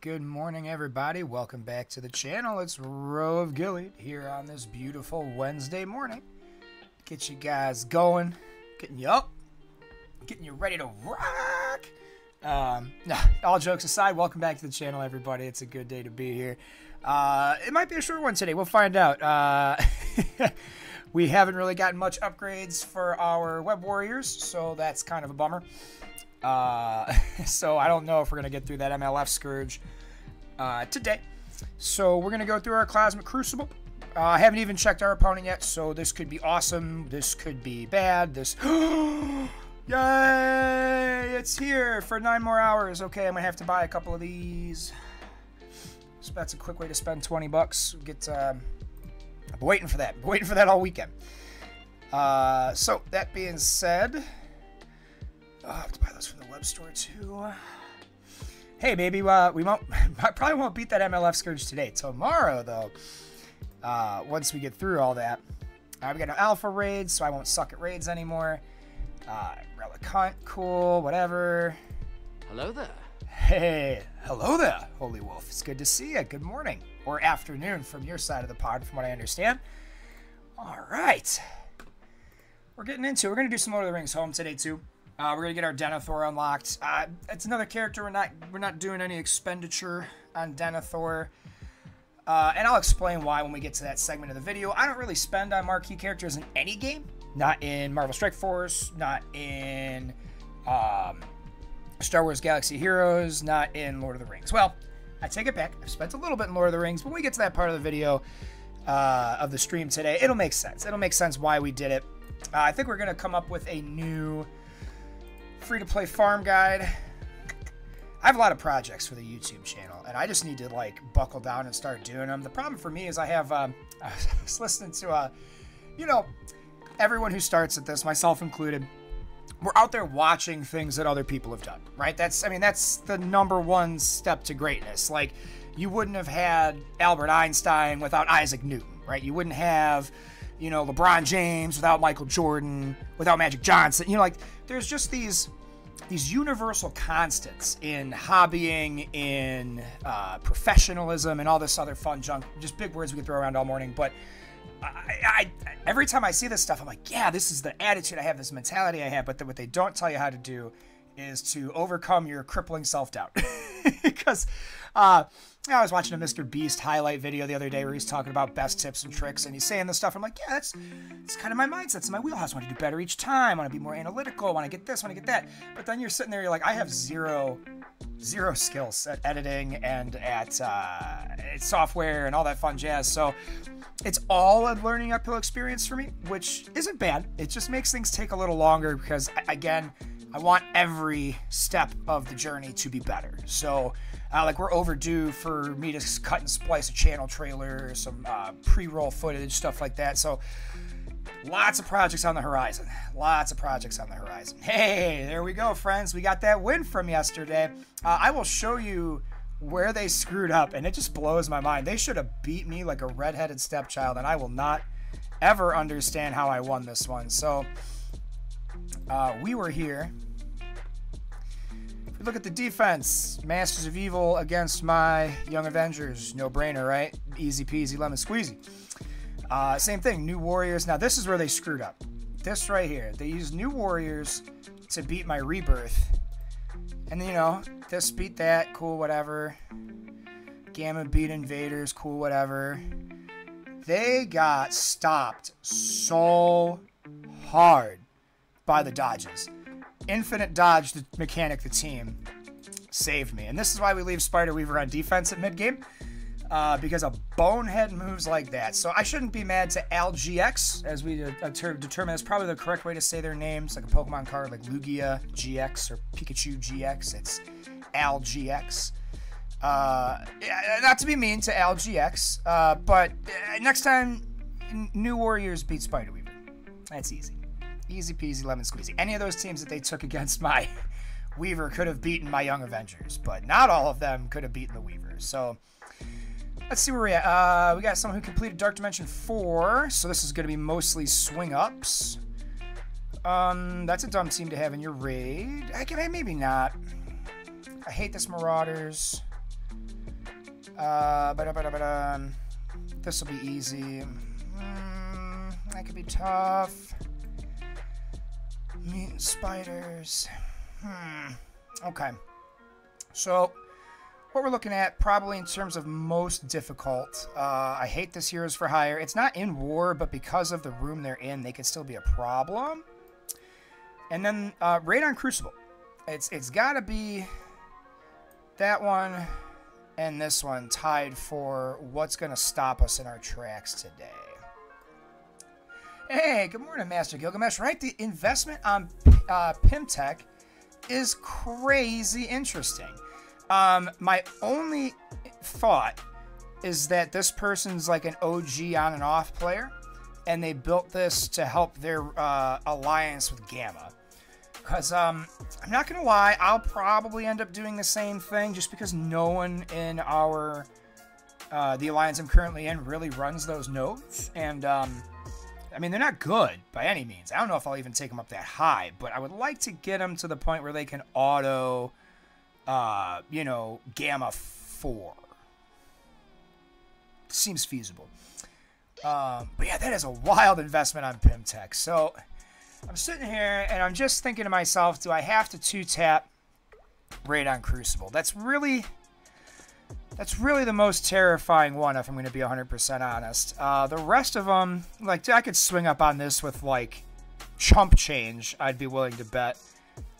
Good morning, everybody. Welcome back to the channel. It's Row of Gilead here on this beautiful Wednesday morning. Get you guys going, getting you up, getting you ready to rock. All jokes aside, welcome back to the channel, everybody. It's a good day to be here. It might be a short one today. We'll find out. We haven't really gotten much upgrades for our web warriors, so that's kind of a bummer. So I don't know if we're going to get through that MLF Scourge today. So we're going to go through our Cosmic Crucible. I haven't even checked our opponent yet, so this could be awesome. This could be bad. This... Yay! It's here for 9 more hours. Okay, I'm going to have to buy a couple of these. So that's a quick way to spend 20 bucks. Get, I'm waiting for that. I'm waiting for that all weekend. So that being said... I have to buy those from the web store too. Hey, maybe we won't. I probably won't beat that MLF Scourge today. Tomorrow, though, once we get through all that, we got an alpha raid, so I won't suck at raids anymore. Relic Hunt, cool, whatever. Hello there. Hey, hello there, Holy Wolf. It's good to see you. Good morning or afternoon from your side of the pod, from what I understand. All right, we're getting into. We're gonna do some Lord of the Rings HoME today too. We're gonna get our Denithor unlocked. It's another character we're not doing any expenditure on Denithor, and I'll explain why when we get to that segment of the video. I don't really spend on marquee characters in any game. Not in Marvel Strike Force. Not in Star Wars Galaxy Heroes. Not in Lord of the Rings. Well, I take it back. I've spent a little bit in Lord of the Rings, but when we get to that part of the video of the stream today, it'll make sense. It'll make sense why we did it. I think we're gonna come up with a new free-to-play farm guide. I have a lot of projects for the YouTube channel, and I just need to like buckle down and start doing them. The problem for me is I have I was listening to you know, everyone who starts at this, myself included, we're out there watching things that other people have done, right? That's the #1 step to greatness. Like, you wouldn't have had Albert Einstein without Isaac Newton, right? You wouldn't have, you know, LeBron James without Michael Jordan, without Magic Johnson. You know, like, there's just these universal constants in hobbying, in professionalism, and all this other fun junk. Just big words we can throw around all morning. But I every time I see this stuff, I'm like, yeah, this is the attitude I have, this mentality I have. But what they don't tell you how to do is to overcome your crippling self-doubt. Because I was watching a Mr. Beast highlight video the other day where he's talking about best tips and tricks, and he's saying this stuff. I'm like, yeah, that's kind of my mindset. It's my wheelhouse. I want to do better each time. I want to be more analytical. I want to get this. I want to get that. But then you're sitting there, you're like, I have zero skills at editing and at software and all that fun jazz. So it's all a learning uphill experience for me, which isn't bad. It just makes things take a little longer because, again, I want every step of the journey to be better. So, like, we're overdue for me to cut and splice a channel trailer, some pre-roll footage, stuff like that. So, lots of projects on the horizon. Lots of projects on the horizon. Hey, there we go, friends. We got that win from yesterday. I will show you where they screwed up, and it just blows my mind. They should have beat me like a redheaded stepchild, and I will not ever understand how I won this one. So, we were here. If we look at the defense, Masters of Evil against my Young Avengers. No brainer, right? Easy peasy lemon squeezy. Same thing, New Warriors. Now, this is where they screwed up. This right here. They used New Warriors to beat my Rebirth. And, you know, this beat that. Cool, whatever. Gamma beat Invaders. Cool, whatever. They got stopped so hard by the dodges. Infinite dodge, the mechanic, the team, saved me. And this is why we leave Spider Weaver on defense at mid-game. Because of bonehead moves like that. So I shouldn't be mad to LGX, as we determine that's probably the correct way to say their names, like a Pokemon card like Lugia GX or Pikachu GX. It's LGX. Not to be mean to LGX, but next time, New Warriors beat Spider Weaver. That's easy. Easy peasy lemon squeezy. Any of those teams that they took against my Weaver could have beaten my Young Avengers, but not all of them could have beaten the Weaver. So let's see where we're at. We got someone who completed Dark Dimension 4, so this is going to be mostly swing ups. That's a dumb team to have in your raid. Maybe not. I hate this Marauders. This will be easy. That could be tough. Mutant spiders. Okay. So, what we're looking at, probably in terms of most difficult, I hate this Heroes for Hire. It's not in war, but because of the room they're in, they could still be a problem. And then Radon Crucible. It's got to be that one and this one tied for what's going to stop us in our tracks today. Hey, good morning, Master Gilgamesh. Right, the investment on Pimtech is crazy interesting. My only thought is that this person's like an OG on and off player, and they built this to help their alliance with Gamma. Because I'm not going to lie, I'll probably end up doing the same thing just because no one in our the alliance I'm currently in really runs those nodes. And I mean, they're not good by any means. I don't know if I'll even take them up that high, but I would like to get them to the point where they can auto, you know, Gamma 4. Seems feasible. But yeah, that is a wild investment on Pimtech. So I'm sitting here and I'm just thinking to myself, do I have to 2-tap Radon Crucible? That's really the most terrifying one, if I'm going to be 100% honest. The rest of them, like, I could swing up on this with, like, chump change, I'd be willing to bet.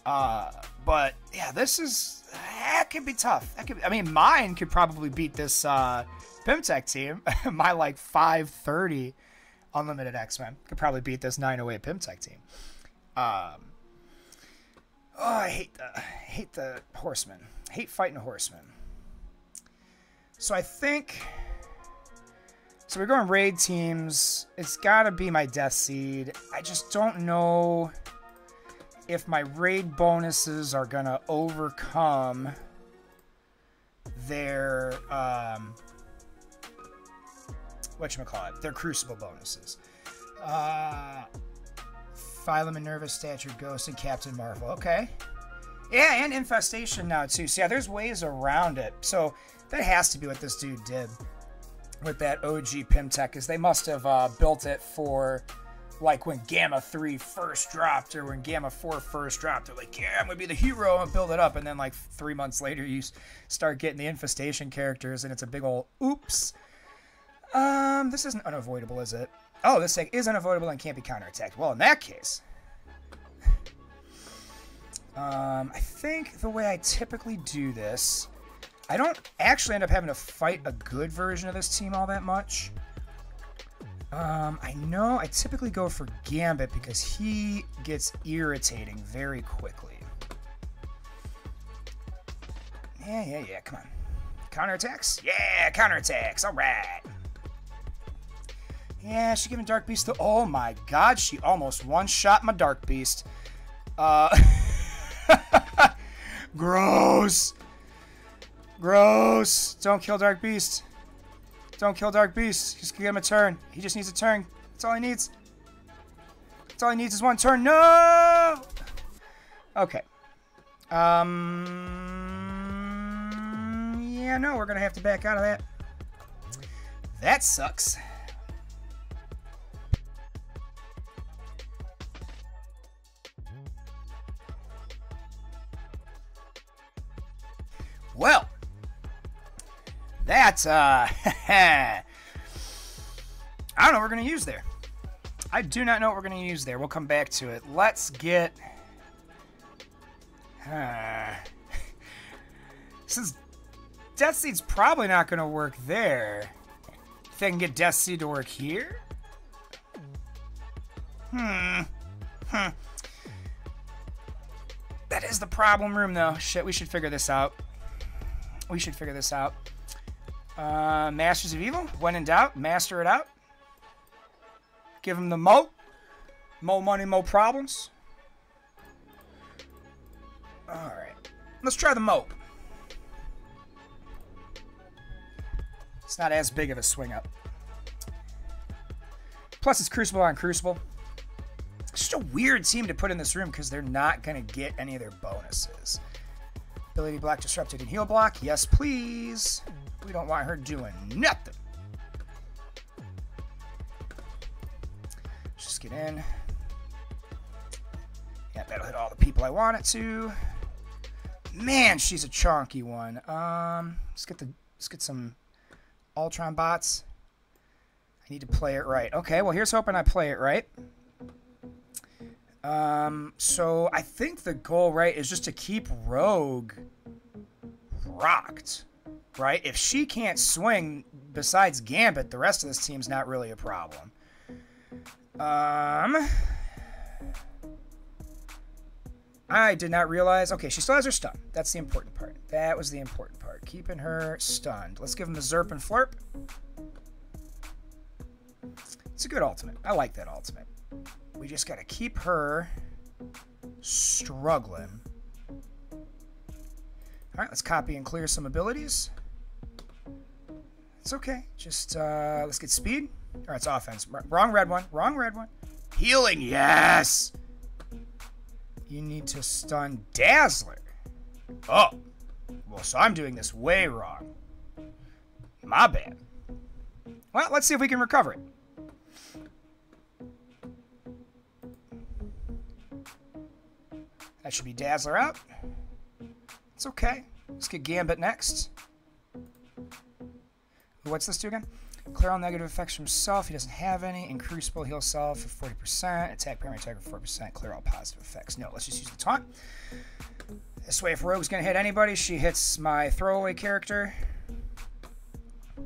But, yeah, that could be tough. I mean, mine could probably beat this Pimtech team. My, like, 530 Unlimited X-Men could probably beat this 908 Pimtech team. Oh, I hate the Horsemen. Hate fighting Horsemen. So I think, so we're going raid teams. It's got to be my Death Seed. I just don't know if my raid bonuses are going to overcome their, whatchamacallit, their Crucible bonuses. Phylum and Nervous Stature, Ghost, and Captain Marvel. Okay. Yeah, and Infestation now, too. So, yeah, there's ways around it. So that has to be what this dude did with that OG Pimtech, is they must have built it for, like, when Gamma 3 first dropped, or when Gamma 4 first dropped. They're like, yeah, I'm going to be the hero, and build it up. And then, like, 3 months later, you start getting the Infestation characters, and it's a big old oops. This isn't unavoidable, is it? Oh, this thing is unavoidable and can't be counterattacked. Well, in that case, I think the way I typically do this, I don't actually end up having to fight a good version of this team all that much. I know I typically go for Gambit because he gets irritating very quickly. Yeah, come on. Counterattacks? Yeah, counterattacks, alright. Yeah, she's giving Dark Beast the... Oh my god, she almost one-shot my Dark Beast. Gross. Gross. Don't kill Dark Beast. Don't kill Dark Beast. Just give him a turn. He just needs a turn. That's all he needs. That's all he needs is one turn. No! Okay. Yeah, no, we're going to have to back out of that. That sucks. Well, that's, I don't know what we're going to use there. I do not know what we're going to use there. We'll come back to it. Let's get, since Death Seed's probably not going to work there, if I can get Death Seed to work here? That is the problem room, though. Shit, we should figure this out. We should figure this out. Masters of Evil. When in doubt, master it out. Give them the mo. Mo money, mo problems. Alright. Let's try the mo. It's not as big of a swing up. Plus, it's Crucible on Crucible. It's just a weird team to put in this room because they're not going to get any of their bonuses. Ability block, disrupted, and heal block. Yes, please. We don't want her doing nothing. Just get in. Yeah, that'll hit all the people I want it to. Man, she's a chonky one. Let's get some Ultron bots. I need to play it right. Okay, well, here's hoping I play it right. So I think the goal, right, is just to keep Rogue rocked, right? If she can't swing besides Gambit, the rest of this team's not really a problem. I did not realize. Okay, she still has her stun. That's the important part. That was the important part. Keeping her stunned. Let's give him the Zerp and Flurp. It's a good ultimate. I like that ultimate. We just got to keep her struggling. All right, let's copy and clear some abilities. It's okay. Just let's get speed. All right, it's offense. Wrong red one. Wrong red one. Healing, yes. You need to stun Dazzler. Oh, well, so I'm doing this way wrong. My bad. Well, let's see if we can recover it. That should be Dazzler out. It's okay. Let's get Gambit next. What's this do again? Clear all negative effects from self. He doesn't have any. Increasable heal self for 40%. Attack primary attack for 4%. Clear all positive effects. No, let's just use the taunt. This way, if Rogue's going to hit anybody, she hits my throwaway character. Oh,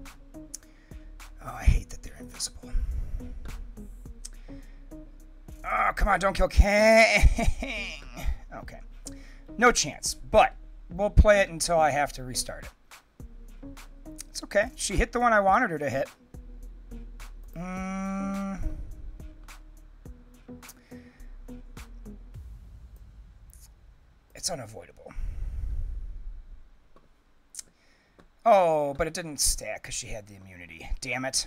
I hate that they're invisible. Oh, come on, don't kill Kang. Okay. No chance, but we'll play it until I have to restart it. It's okay. She hit the one I wanted her to hit. It's unavoidable. Oh, but it didn't stack because she had the immunity. Damn it.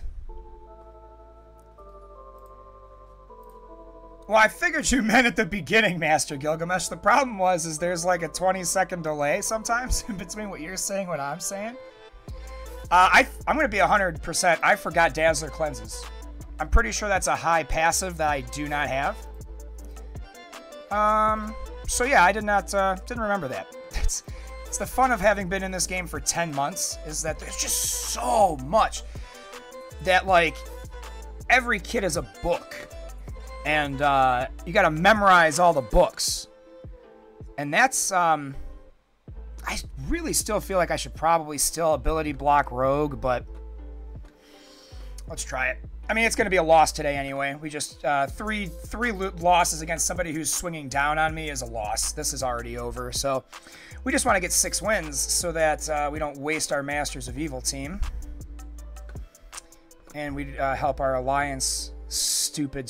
Well, I figured you meant at the beginning, Master Gilgamesh. The problem is there's like a 20-second delay sometimes in between what you're saying and what I'm saying. I'm going to be 100%. I forgot Dazzler cleanses. I'm pretty sure that's a high passive that I do not have. So yeah, I didn't remember that. It's the fun of having been in this game for 10 months, is that there's just so much that, like, every kid is a book. And you got to memorize all the books. And that's, I really still feel like I should probably still ability block Rogue, but let's try it. I mean, it's going to be a loss today anyway. We just, three losses against somebody who's swinging down on me is a loss. This is already over, so we just want to get 6 wins so that we don't waste our Masters of Evil team. And we help our Alliance stupid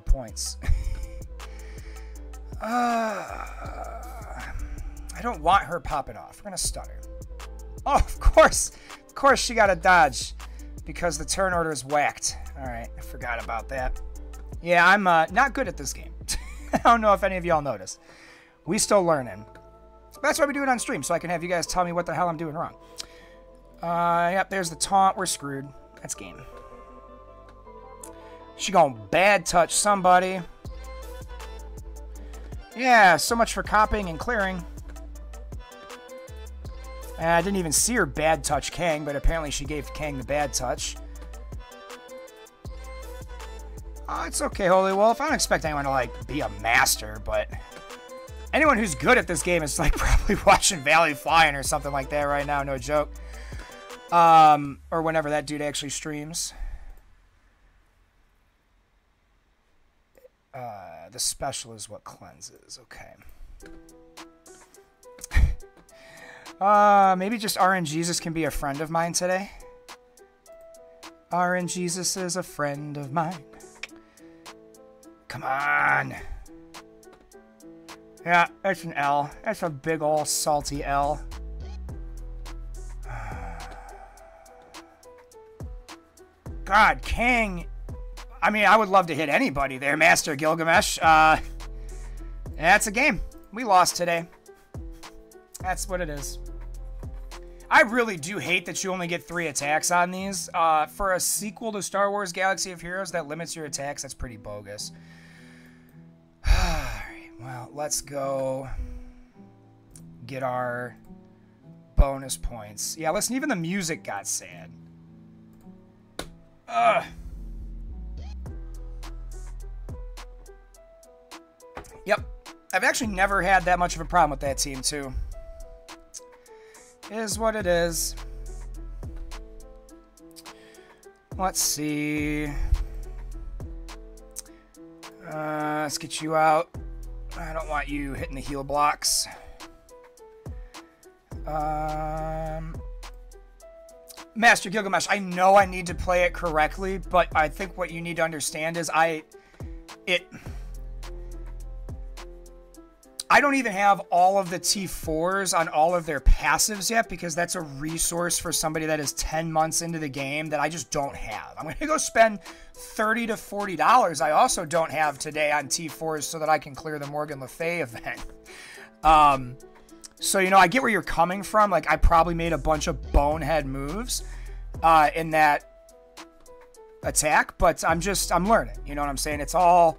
points. I don't want her popping off. We're going to stun her. Oh, of course she got a dodge because the turn order is whacked. All right, I forgot about that. Yeah, I'm not good at this game. I don't know if any of y'all noticed. We still learning. That's why we do it on stream, so I can have you guys tell me what the hell I'm doing wrong. Yep, there's the taunt. We're screwed. That's game. She gonna bad touch somebody. Yeah, so much for copying and clearing. And I didn't even see her bad touch Kang, but apparently she gave Kang the bad touch. Oh, it's okay, Holy Wolf. I don't expect anyone to, like, be a master, but anyone who's good at this game is, like, probably watching Valley Flying or something like that right now, no joke. Or whenever that dude actually streams. The special is what cleanses. Okay. Maybe just RNGesus can be a friend of mine today. RNGesus is a friend of mine. Come on. Yeah, that's an L. That's a big ol' salty L. God, Kang. I mean, I would love to hit anybody there, Master Gilgamesh. That's a game. We lost today. That's what it is. I really do hate that you only get 3 attacks on these. For a sequel to Star Wars Galaxy of Heroes that limits your attacks, that's pretty bogus. Alright, well, let's go get our bonus points. Yeah, listen, even the music got sad. Ugh. Yep. I've actually never had that much of a problem with that team, too. It is what it is. Let's see. Let's get you out. I don't want you hitting the heal blocks. Master Gilgamesh, I know I need to play it correctly, but I think what you need to understand is I don't even have all of the T4s on all of their passives yet, because that's a resource for somebody that is 10 months into the game that I just don't have. I'm going to go spend $30 to $40 I also don't have today on T4s so that I can clear the Morgan Le Fay event. So, you know, I get where you're coming from. Like, I probably made a bunch of bonehead moves in that attack, but I'm learning. You know what I'm saying? It's all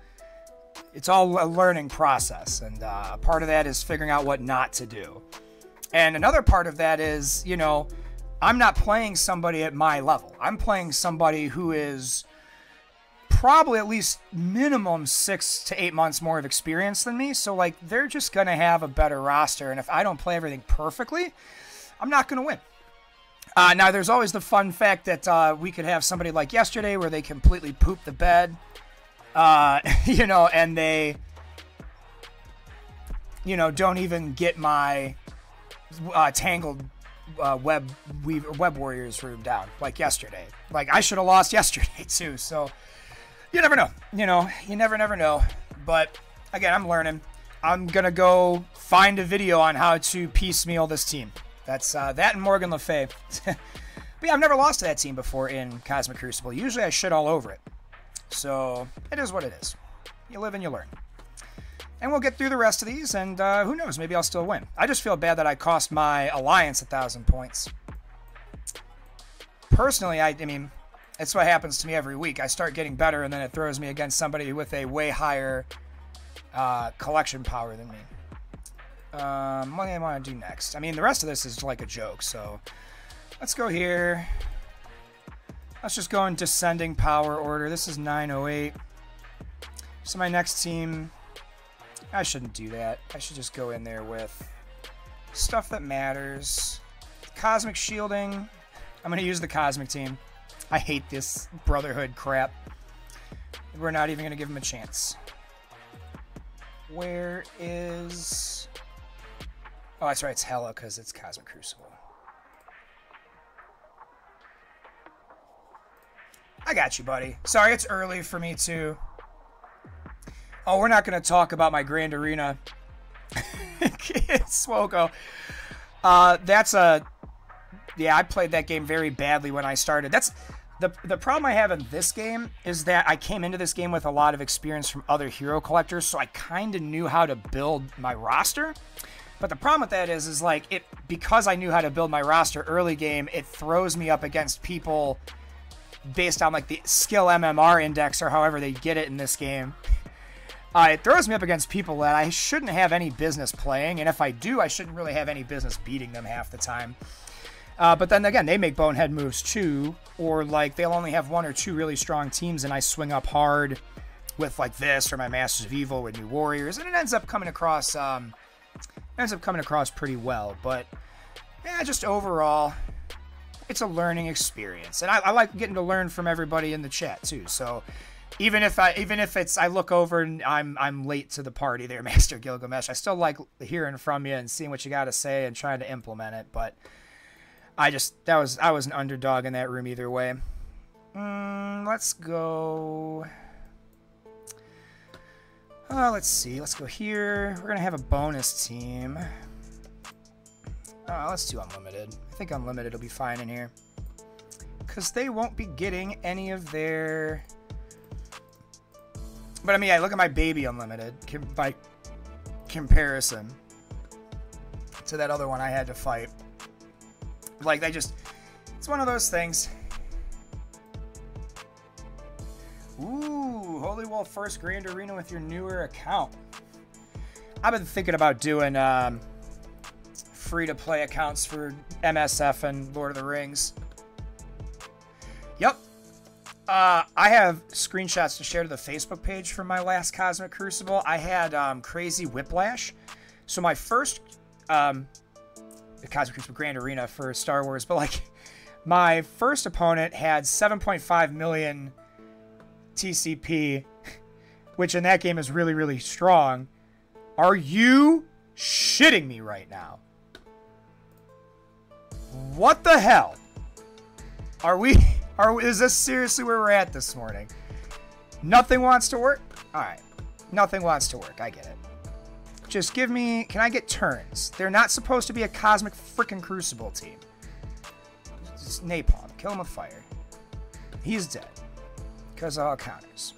a learning process, and part of that is figuring out what not to do. And another part of that is, you know, I'm not playing somebody at my level. I'm playing somebody who is probably at least minimum 6 to 8 months more of experience than me. So, like, they're just going to have a better roster, and if I don't play everything perfectly, I'm not going to win. Now, there's always the fun fact that we could have somebody like yesterday where they completely poop the bed. You know, and they, you know, don't even get my tangled web warriors room down like yesterday. Like, I should have lost yesterday too. So you never know. You know, you never know. But again, I'm learning. I'm gonna go find a video on how to piecemeal this team. That's that and Morgan Le Fay. But yeah, I've never lost to that team before in Cosmic Crucible. Usually I shit all over it. So, it is what it is. You live and you learn. And we'll get through the rest of these, and who knows, maybe I'll still win. I just feel bad that I cost my alliance 1,000 points. Personally, I mean, it's what happens to me every week. I start getting better, and then it throws me against somebody with a way higher collection power than me. What do I want to do next? I mean, the rest of this is like a joke, so let's go here. Let's just go in descending power order. This is 908. So my next team, I shouldn't do that. I should just go in there with stuff that matters. Cosmic shielding. I'm going to use the Cosmic team. I hate this Brotherhood crap. We're not even going to give them a chance. Where is... Oh, that's right. It's Hela because it's Cosmic Crucible. I got you, buddy. Sorry, it's early for me, too. Oh, we're not going to talk about my Grand Arena. Swoko. That's a... Yeah, I played that game very badly when I started. That's... The problem I have in this game is that I came into this game with a lot of experience from other hero collectors, so I kind of knew how to build my roster. But the problem with that is like, because I knew how to build my roster early game, it throws me up against people... based on like the skill MMR index or however they get it in this game. It throws me up against people that I shouldn't have any business playing, and if I do, I shouldn't really have any business beating them half the time. But then again, they make bonehead moves too, or like they'll only have 1 or 2 really strong teams and I swing up hard with like this or my Masters of Evil with new warriors, and it ends up coming across pretty well. But yeah, just overall, it's a learning experience, and I like getting to learn from everybody in the chat too. So even if I look over and I'm late to the party there, Master Gilgamesh, I still like hearing from you and seeing what you got to say and trying to implement it. But I was an underdog in that room either way. Let's go. Let's see. Let's go here. We're gonna have a bonus team. Let's do Unlimited. I think Unlimited will be fine in here. Because they won't be getting any of their... But I mean, yeah, look at my baby Unlimited by comparison to that other one I had to fight. Like, they just... It's one of those things. Ooh, Holy Wolf first Grand Arena with your newer account. I've been thinking about doing free-to-play accounts for MSF and Lord of the Rings. Yep. I have screenshots to share to the Facebook page from my last Cosmic Crucible. I had Crazy Whiplash. So my first Cosmic Crucible Grand Arena for Star Wars, but like my first opponent had 7.5 million TCP, which in that game is really, really strong. Are you shitting me right now? What the hell? Is this seriously where we're at this morning? Nothing wants to work? Alright. Nothing wants to work. I get it. Just give me... Can I get turns? They're not supposed to be a Cosmic frickin' Crucible team. Just napalm. Kill him with fire. He's dead. Because of all counters.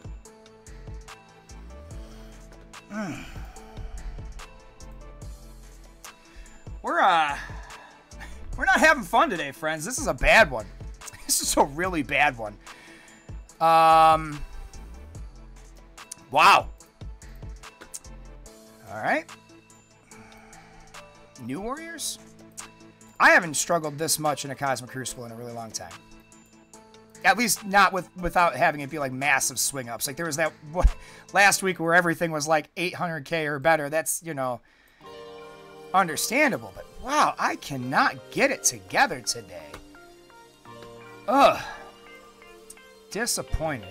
We're not having fun today, friends. This is a bad one. This is a really bad one. Wow. Alright. New Warriors? I haven't struggled this much in a Cosmic Crucible in a really long time. At least not without having it be like massive swing ups. Like there was that last week where everything was like 800k or better. That's, you know, understandable. But wow, I cannot get it together today. Ugh. Disappointed.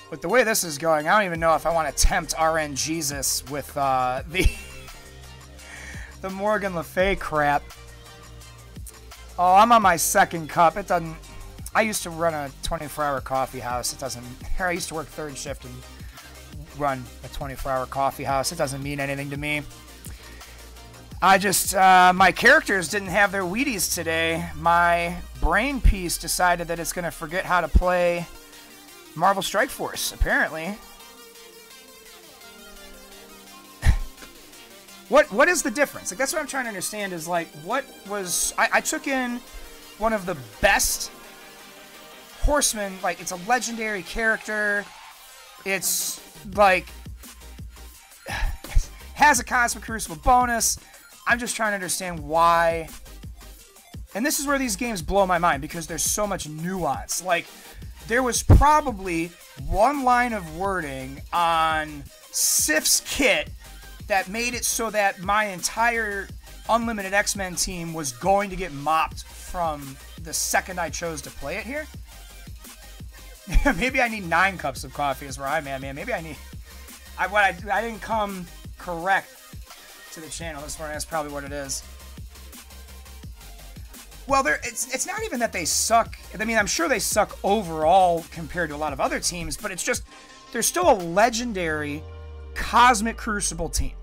With the way this is going, I don't even know if I want to tempt RN Jesus with the Morgan Le Fay crap. Oh, I'm on my second cup. It doesn't... I used to run a 24-hour coffee house. It doesn't... I used to work third shift and run a 24-hour coffee house. It doesn't mean anything to me. I just... my characters didn't have their Wheaties today. My brain piece decided that it's going to forget how to play Marvel Strike Force, apparently. What is the difference? Like, that's what I'm trying to understand is, like, what was... I took in one of the best horsemen. Like, it's a legendary character. It's, like... has a Cosmic Crucible bonus. I'm just trying to understand why... And this is where these games blow my mind, because there's so much nuance. Like, there was probably one line of wording on Sif's kit that made it so that my entire Unlimited X-Men team was going to get mopped from the second I chose to play it here. Maybe I need 9 cups of coffee is where I'm at, man. Maybe I need... I didn't come correct to the channel this morning. That's probably what it is. Well, it's not even that they suck. I mean, I'm sure they suck overall compared to a lot of other teams, but it's just they're still a legendary Cosmic Crucible team.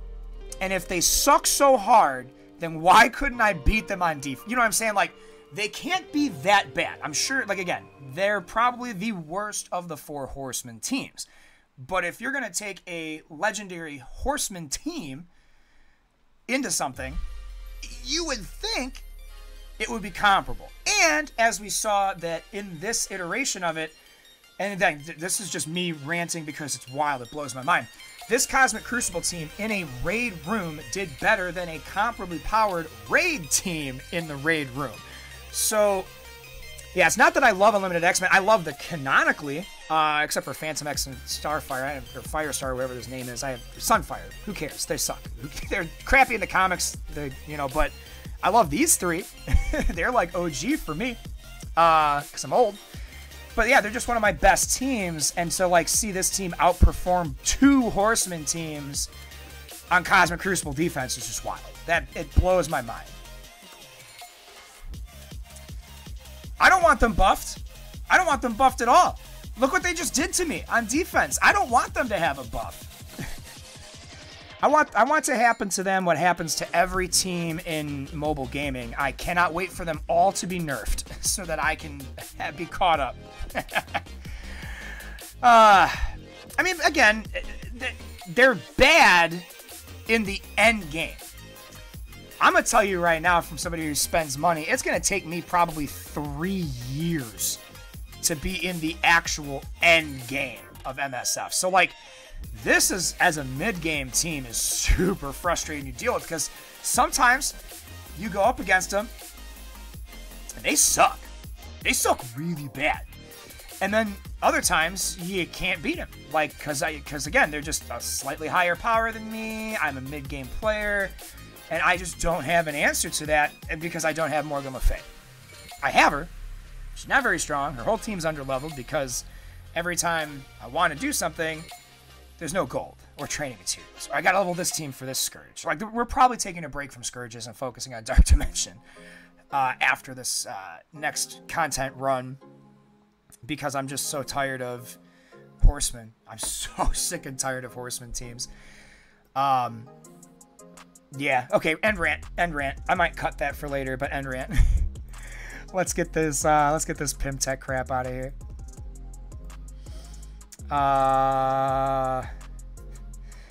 And if they suck so hard, then why couldn't I beat them on defense? You know what I'm saying? Like, they can't be that bad. I'm sure, like, again, they're probably the worst of the 4 Horsemen teams. But if you're going to take a legendary Horseman team into something, you would think it would be comparable. And as we saw that in this iteration of it, and then this is just me ranting because it's wild, it blows my mind. This Cosmic Crucible team in a raid room did better than a comparably powered raid team in the raid room. So, yeah, it's not that I love Unlimited X-Men. I love the canonically, except for Phantom X and Starfire, or Firestar, whatever his name is. I have Sunfire. Who cares? They suck. They're crappy in the comics, you know, but I love these 3. They're like OG for me, because I'm old. But yeah, they're just one of my best teams, and so like see this team outperform 2 Horseman teams on Cosmic Crucible defense is just wild. It blows my mind. I don't want them buffed. I don't want them buffed at all. Look what they just did to me on defense. I don't want them to have a buff. I want to happen to them what happens to every team in mobile gaming. I cannot wait for them all to be nerfed so that I can be caught up. I mean, again, they're bad in the end game. I'm going to tell you right now, from somebody who spends money, it's going to take me probably 3 years to be in the actual end game of MSF. So, like, this is, as a mid-game team, is super frustrating to deal with, because sometimes you go up against them and they suck. They suck really bad. And then other times you can't beat them, like, because again, they're just a slightly higher power than me. I'm a mid-game player, and I just don't have an answer to that because I don't have Morgan Le Fay. I have her. She's not very strong. Her whole team's underleveled because every time I want to do something, there's no gold or training materials. Or I got to level this team for this Scourge. Like, we're probably taking a break from Scourges and focusing on Dark Dimension after this next content run, because I'm just so tired of Horsemen. I'm so sick and tired of Horsemen teams. Yeah, okay, end rant. I might cut that for later, but end rant. Let's get this Pim Tech crap out of here.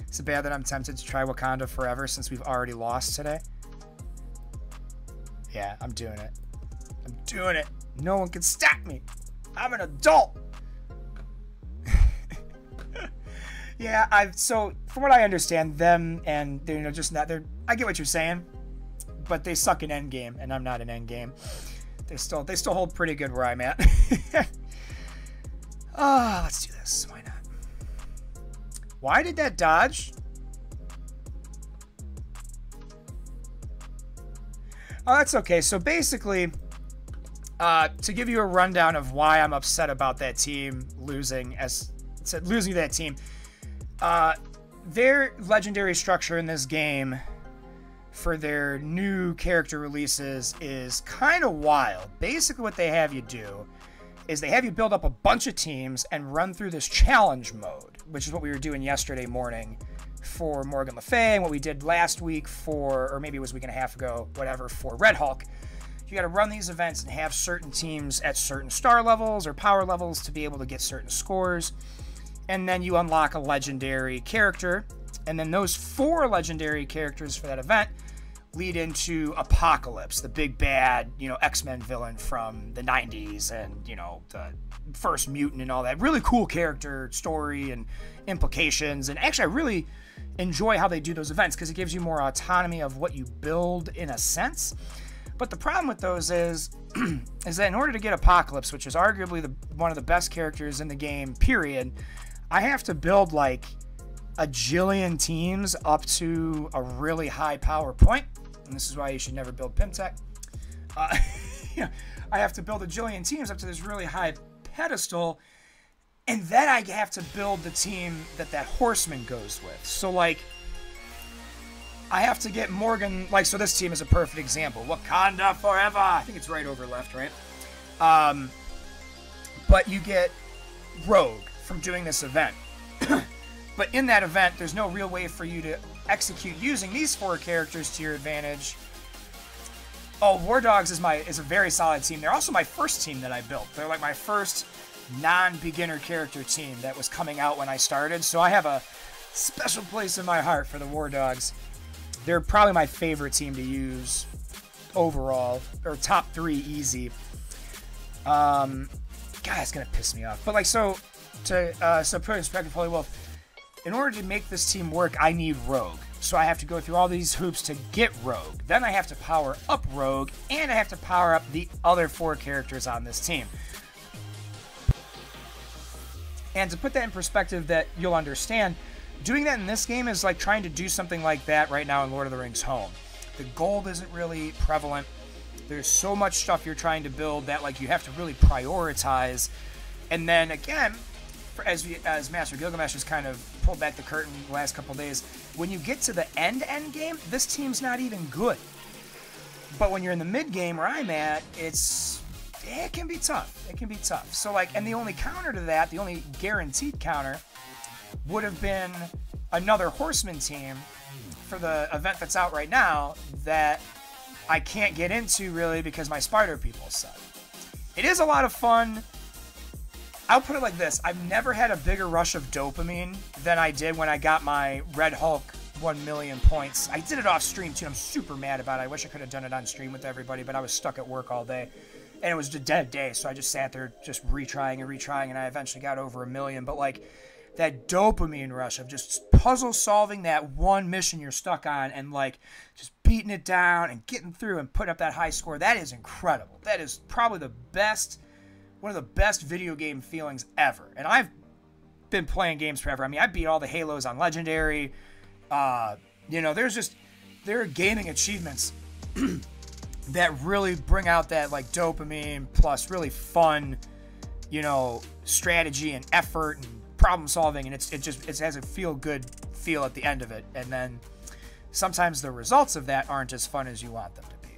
Is it bad that I'm tempted to try Wakanda Forever since we've already lost today? Yeah, I'm doing it. I'm doing it. No one can stop me. I'm an adult. Yeah, so from what I understand, them and they're just not. I get what you're saying, but they suck in endgame, and I'm not in endgame. They still hold pretty good where I'm at. Let's do this. Why not? Why did that dodge? Oh, that's okay. So basically, to give you a rundown of why I'm upset about that team losing to that team, their legendary structure in this game for their new character releases is kind of wild. Basically, what they have you do is they have you build up a bunch of teams and run through this challenge mode, which is what we were doing yesterday morning for Morgan Le Fay, and what we did last week or maybe it was a week and a half ago, whatever, for Red Hulk. You got to run these events and have certain teams at certain star levels or power levels to be able to get certain scores. And then you unlock a legendary character. And then those 4 legendary characters for that event lead into Apocalypse, the big bad, X-Men villain from the 90s, and, the first mutant and all that. Really cool character story and implications. And actually, I really enjoy how they do those events because it gives you more autonomy of what you build in a sense. But the problem with those is that in order to get Apocalypse, which is arguably one of the best characters in the game, period, I have to build like a jillion teams up to a really high power point. And this is why you should never build Pimtech. I have to build a jillion teams up to this really high pedestal. And then I have to build the team that Horseman goes with. So, like, I have to get Morgan, so this team is a perfect example. Wakanda Forever. I think it's right over left, right? But you get Rogue from doing this event. But in that event, there's no real way for you to execute using these 4 characters to your advantage. Oh, War Dogs is a very solid team. They're also my first team that I built. They're like my first non-beginner character team that was coming out when I started. So I have a special place in my heart for the War Dogs. They're probably my favorite team to use overall, or top 3 easy. God, it's gonna piss me off. But so put in perspective, Holy Wolf, in order to make this team work, I need Rogue. So I have to go through all these hoops to get Rogue. Then I have to power up Rogue, and I have to power up the other 4 characters on this team. And to put that in perspective that you'll understand, doing that in this game is like trying to do something like that right now in Lord of the Rings HoME. The gold isn't really prevalent. There's so much stuff you're trying to build that you have to really prioritize. And then again, as Master Gilgamesh has kind of pulled back the curtain the last couple days, when you get to the end game, this team's not even good. But when you're in the mid game where I'm at, it can be tough. It can be tough. So and the only counter to that, the only guaranteed counter, would have been another Horseman team for the event that's out right now that I can't get into really because my Spider people suck. It is a lot of fun I'll put it like this. I've never had a bigger rush of dopamine than I did when I got my Red Hulk 1 million points. I did it off stream, too. I'm super mad about it. I wish I could have done it on stream with everybody, but I was stuck at work all day. And it was a dead day, so I just sat there just retrying and retrying, and I eventually got over 1 million. But, like, that dopamine rush of just puzzle solving that one mission you're stuck on and, like, just beating it down and getting through and putting up that high score, that is incredible. That is probably the best... one of the best video game feelings ever. And I've been playing games forever. I mean, I beat all the Halos on Legendary. You know, there are gaming achievements that really bring out that, like, dopamine plus really fun, you know, strategy and effort and problem solving. And it has a feel-good feel at the end of it. And then sometimes the results of that aren't as fun as you want them to be.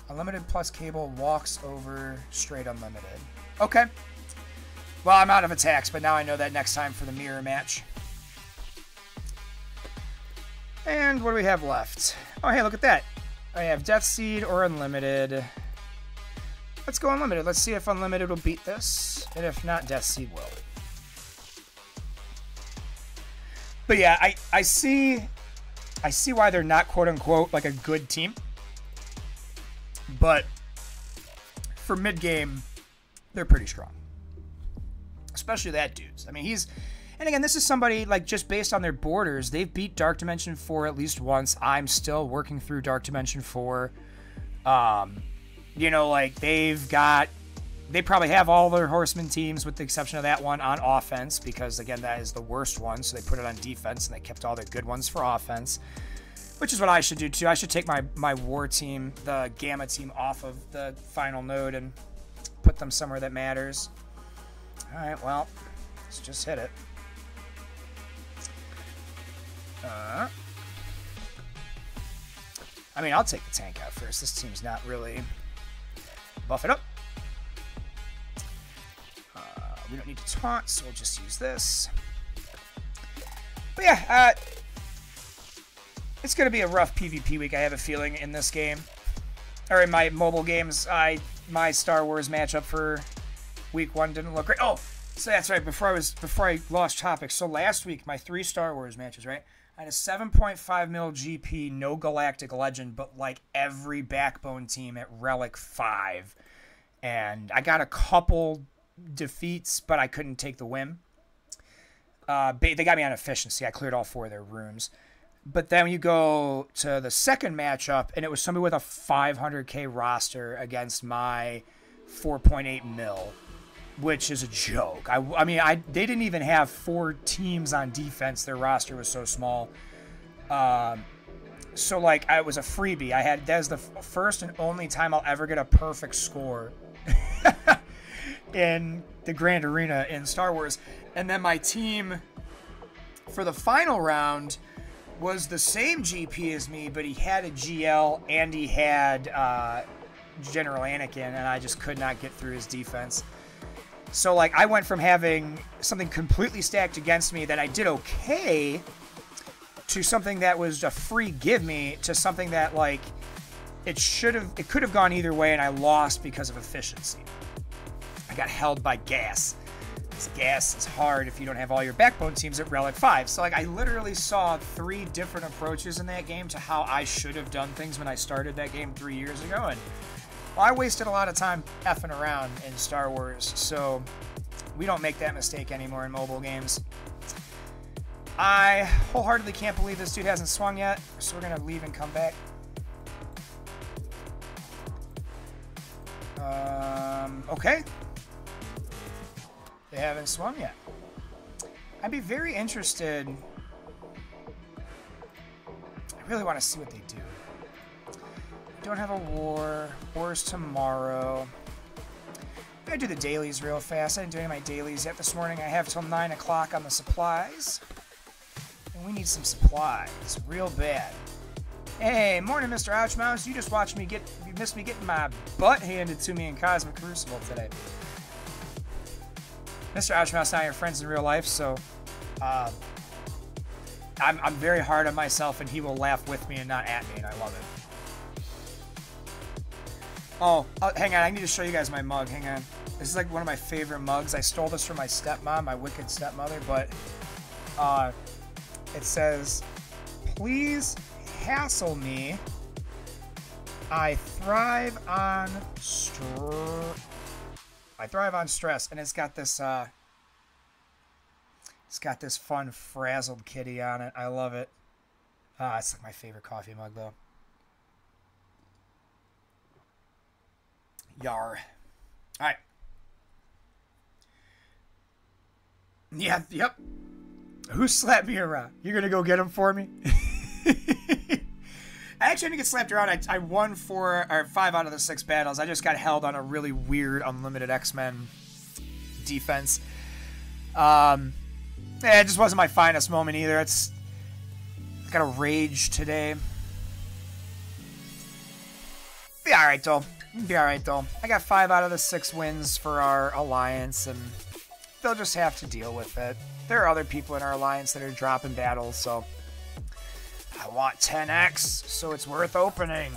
Unlimited plus cable walks over straight unlimited. Okay. Well, I'm out of attacks, but now I know that next time for the mirror match. And what do we have left? Oh, hey, look at that. I have Death Seed or Unlimited. Let's go Unlimited. Let's see if Unlimited will beat this. And if not, Death Seed will. But yeah, I see why they're not quote-unquote like a good team. But for mid-game, they're pretty strong. Especially that dude's. I mean, he's... And again, this is somebody, like, just based on their borders, they've beat Dark Dimension 4 at least once. I'm still working through Dark Dimension 4. You know, like, they probably have all their Horseman teams, with the exception of that one, on offense, because, again, that is the worst one, so they put it on defense, and they kept all their good ones for offense. Which is what I should do, too. I should take my war team, the Gamma team, off of the final node and put them somewhere that matters. Alright, well, let's just hit it. I mean, I'll take the tank out first. This team's not really... Buff it up. We don't need to taunt, so we'll just use this. But yeah, it's going to be a rough PvP week, I have a feeling, in this game. Or in my mobile games. My Star Wars matchup for week 1 didn't look great. Oh, so that's right, before I lost topic. So last week, my 3 Star Wars matches, right? I had a 7.5 mil GP, no Galactic Legend, but like every backbone team at Relic 5. And I got a couple defeats, but I couldn't take the win. They got me on efficiency. I cleared all 4 of their rooms. But then you go to the second matchup, and it was somebody with a 500k roster against my 4.8 mil, which is a joke. I mean, they didn't even have 4 teams on defense. Their roster was so small. So, like, I was a freebie. That was the first and only time I'll ever get a perfect score in the Grand Arena in Star Wars. And then my team for the final round was the same GP as me, but he had a GL and he had General Anakin, and I just could not get through his defense. So, like, I went from having something completely stacked against me that I did okay to something that was a free give me to something that, like, it could have gone either way, and I lost because of efficiency. I got held by gas. Gas is hard if you don't have all your backbone teams at Relic 5. So, like, I literally saw 3 different approaches in that game to how I should have done things when I started that game 3 years ago. And, well, I wasted a lot of time effing around in Star Wars. So, we don't make that mistake anymore in mobile games. I wholeheartedly can't believe this dude hasn't swung yet. So, we're going to leave and come back. Okay. They haven't swung yet. I'd be very interested. I really want to see what they do. Don't have a war. War's tomorrow. I'm going to do the dailies real fast. I didn't do any of my dailies yet this morning. I have till 9 o'clock on the supplies. And we need some supplies. Real bad. Hey, morning, Mr. Ouchmouse. You just watched me you missed me getting my butt handed to me in Cosmic Crucible today. Mr. Ouchmouse and I are friends in real life, so I'm very hard on myself, and he will laugh with me and not at me, and I love it. Oh, hang on. I need to show you guys my mug. Hang on. This is like one of my favorite mugs. I stole this from my stepmom, my wicked stepmother, but it says, "Please hassle me. I thrive on stress." And it's got this fun frazzled kitty on it. I love it. It's like my favorite coffee mug though. Yar. All right. Yeah, yep. Who slapped me around? You're gonna go get him for me? Actually, I didn't get slapped around. I won 5 out of the 6 battles. I just got held on a really weird unlimited X-Men defense. It just wasn't my finest moment either. It's got a rage today. Be all right though. Be all right though. I got 5 out of the 6 wins for our alliance, and they'll just have to deal with it. There are other people in our alliance that are dropping battles, so I want 10x, so it's worth opening.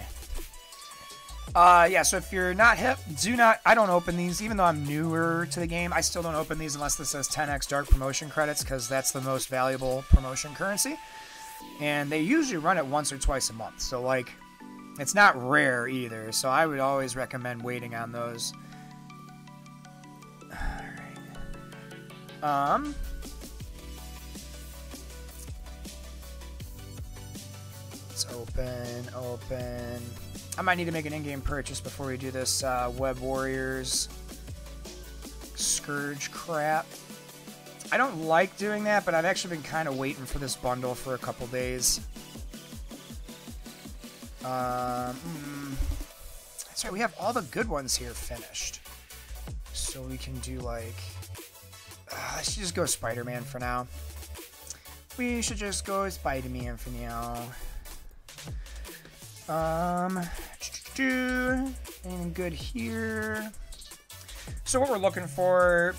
Yeah, so if you're not hip, I don't open these, even though I'm newer to the game, I still don't open these unless this says 10x dark promotion credits, because that's the most valuable promotion currency. And they usually run it once or twice a month, so like, it's not rare either, so I would always recommend waiting on those. Alright. Let's open. I might need to make an in-game purchase before we do this Web Warriors Scourge crap. I don't like doing that, but I've actually been kind of waiting for this bundle for a couple days. That's right, we have all the good ones here finished. So we can do like... let's just go Spider-Man for now. We should just go Spider-Man for now. Anything good here? So what we're looking for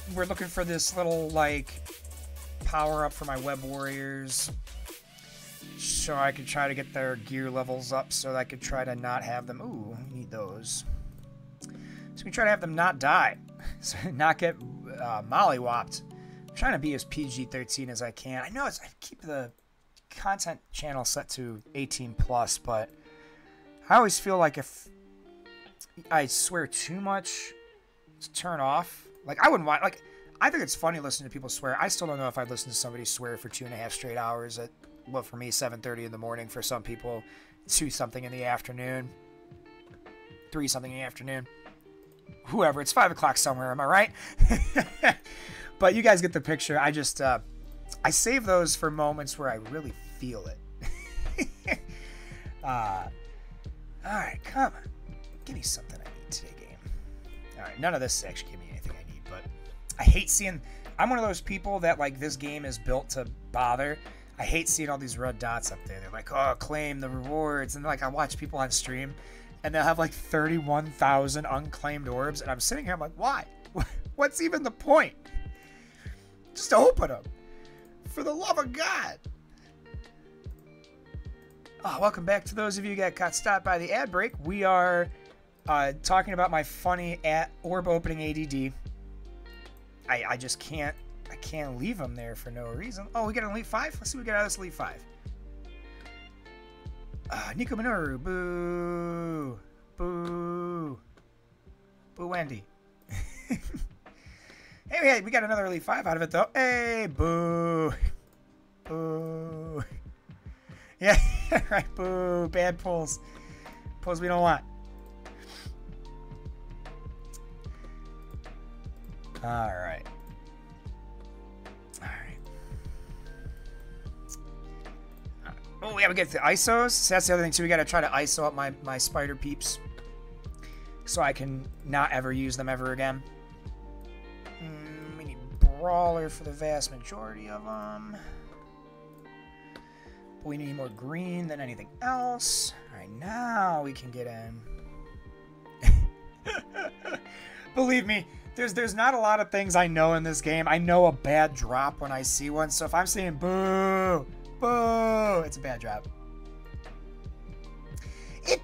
this little like power up for my Web Warriors, so I could try to get their gear levels up, so that I could try to not have them. Ooh, I need those. So we try to have them not die, so not get mollywopped. I'm trying to be as PG-13 as I can. I know I keep the content channel set to 18+, but I always feel like if I swear too much, to turn off. Like, I wouldn't want, like, I think it's funny listening to people swear. I still don't know if I'd listen to somebody swear for 2.5 straight hours at, well, for me, 7:30 in the morning. For some people, 2-something in the afternoon, 3-something in the afternoon. Whoever, it's 5 o'clock somewhere, am I right? But you guys get the picture. I just, I save those for moments where I really feel it. Alright, come on. Give me something I need today, game. Alright, none of this actually give me anything I need, but I hate seeing... I'm one of those people that, like, this game is built to bother. I hate seeing all these red dots up there. They're like, oh, claim the rewards. And, like, I watch people on stream, and they'll have, like, 31,000 unclaimed orbs, and I'm sitting here, I'm like, why? What's even the point? Just open them. For the love of God. Oh, welcome back to those of you that got stopped by the ad break. We are talking about my funny orb opening ADD. I just can't leave them there for no reason. Oh, we got an Elite 5? Let's see what we got out of this Elite 5. Nico Minoru. Boo. Boo. Boo Wendy. Hey, we got another Elite 5 out of it, though. Hey, boo. Boo. Yeah, right, boo. Bad pulls. Pulls we don't want. Alright. Oh, yeah, we get the ISOs. So that's the other thing, too. We got to try to ISO up my spider peeps, so I can not ever use them ever again. We need Brawler for the vast majority of them. But we need more green than anything else. Alright, now we can get in. Believe me, there's not a lot of things I know in this game. I know a bad drop when I see one, so if I'm saying boo, boo, it's a bad drop.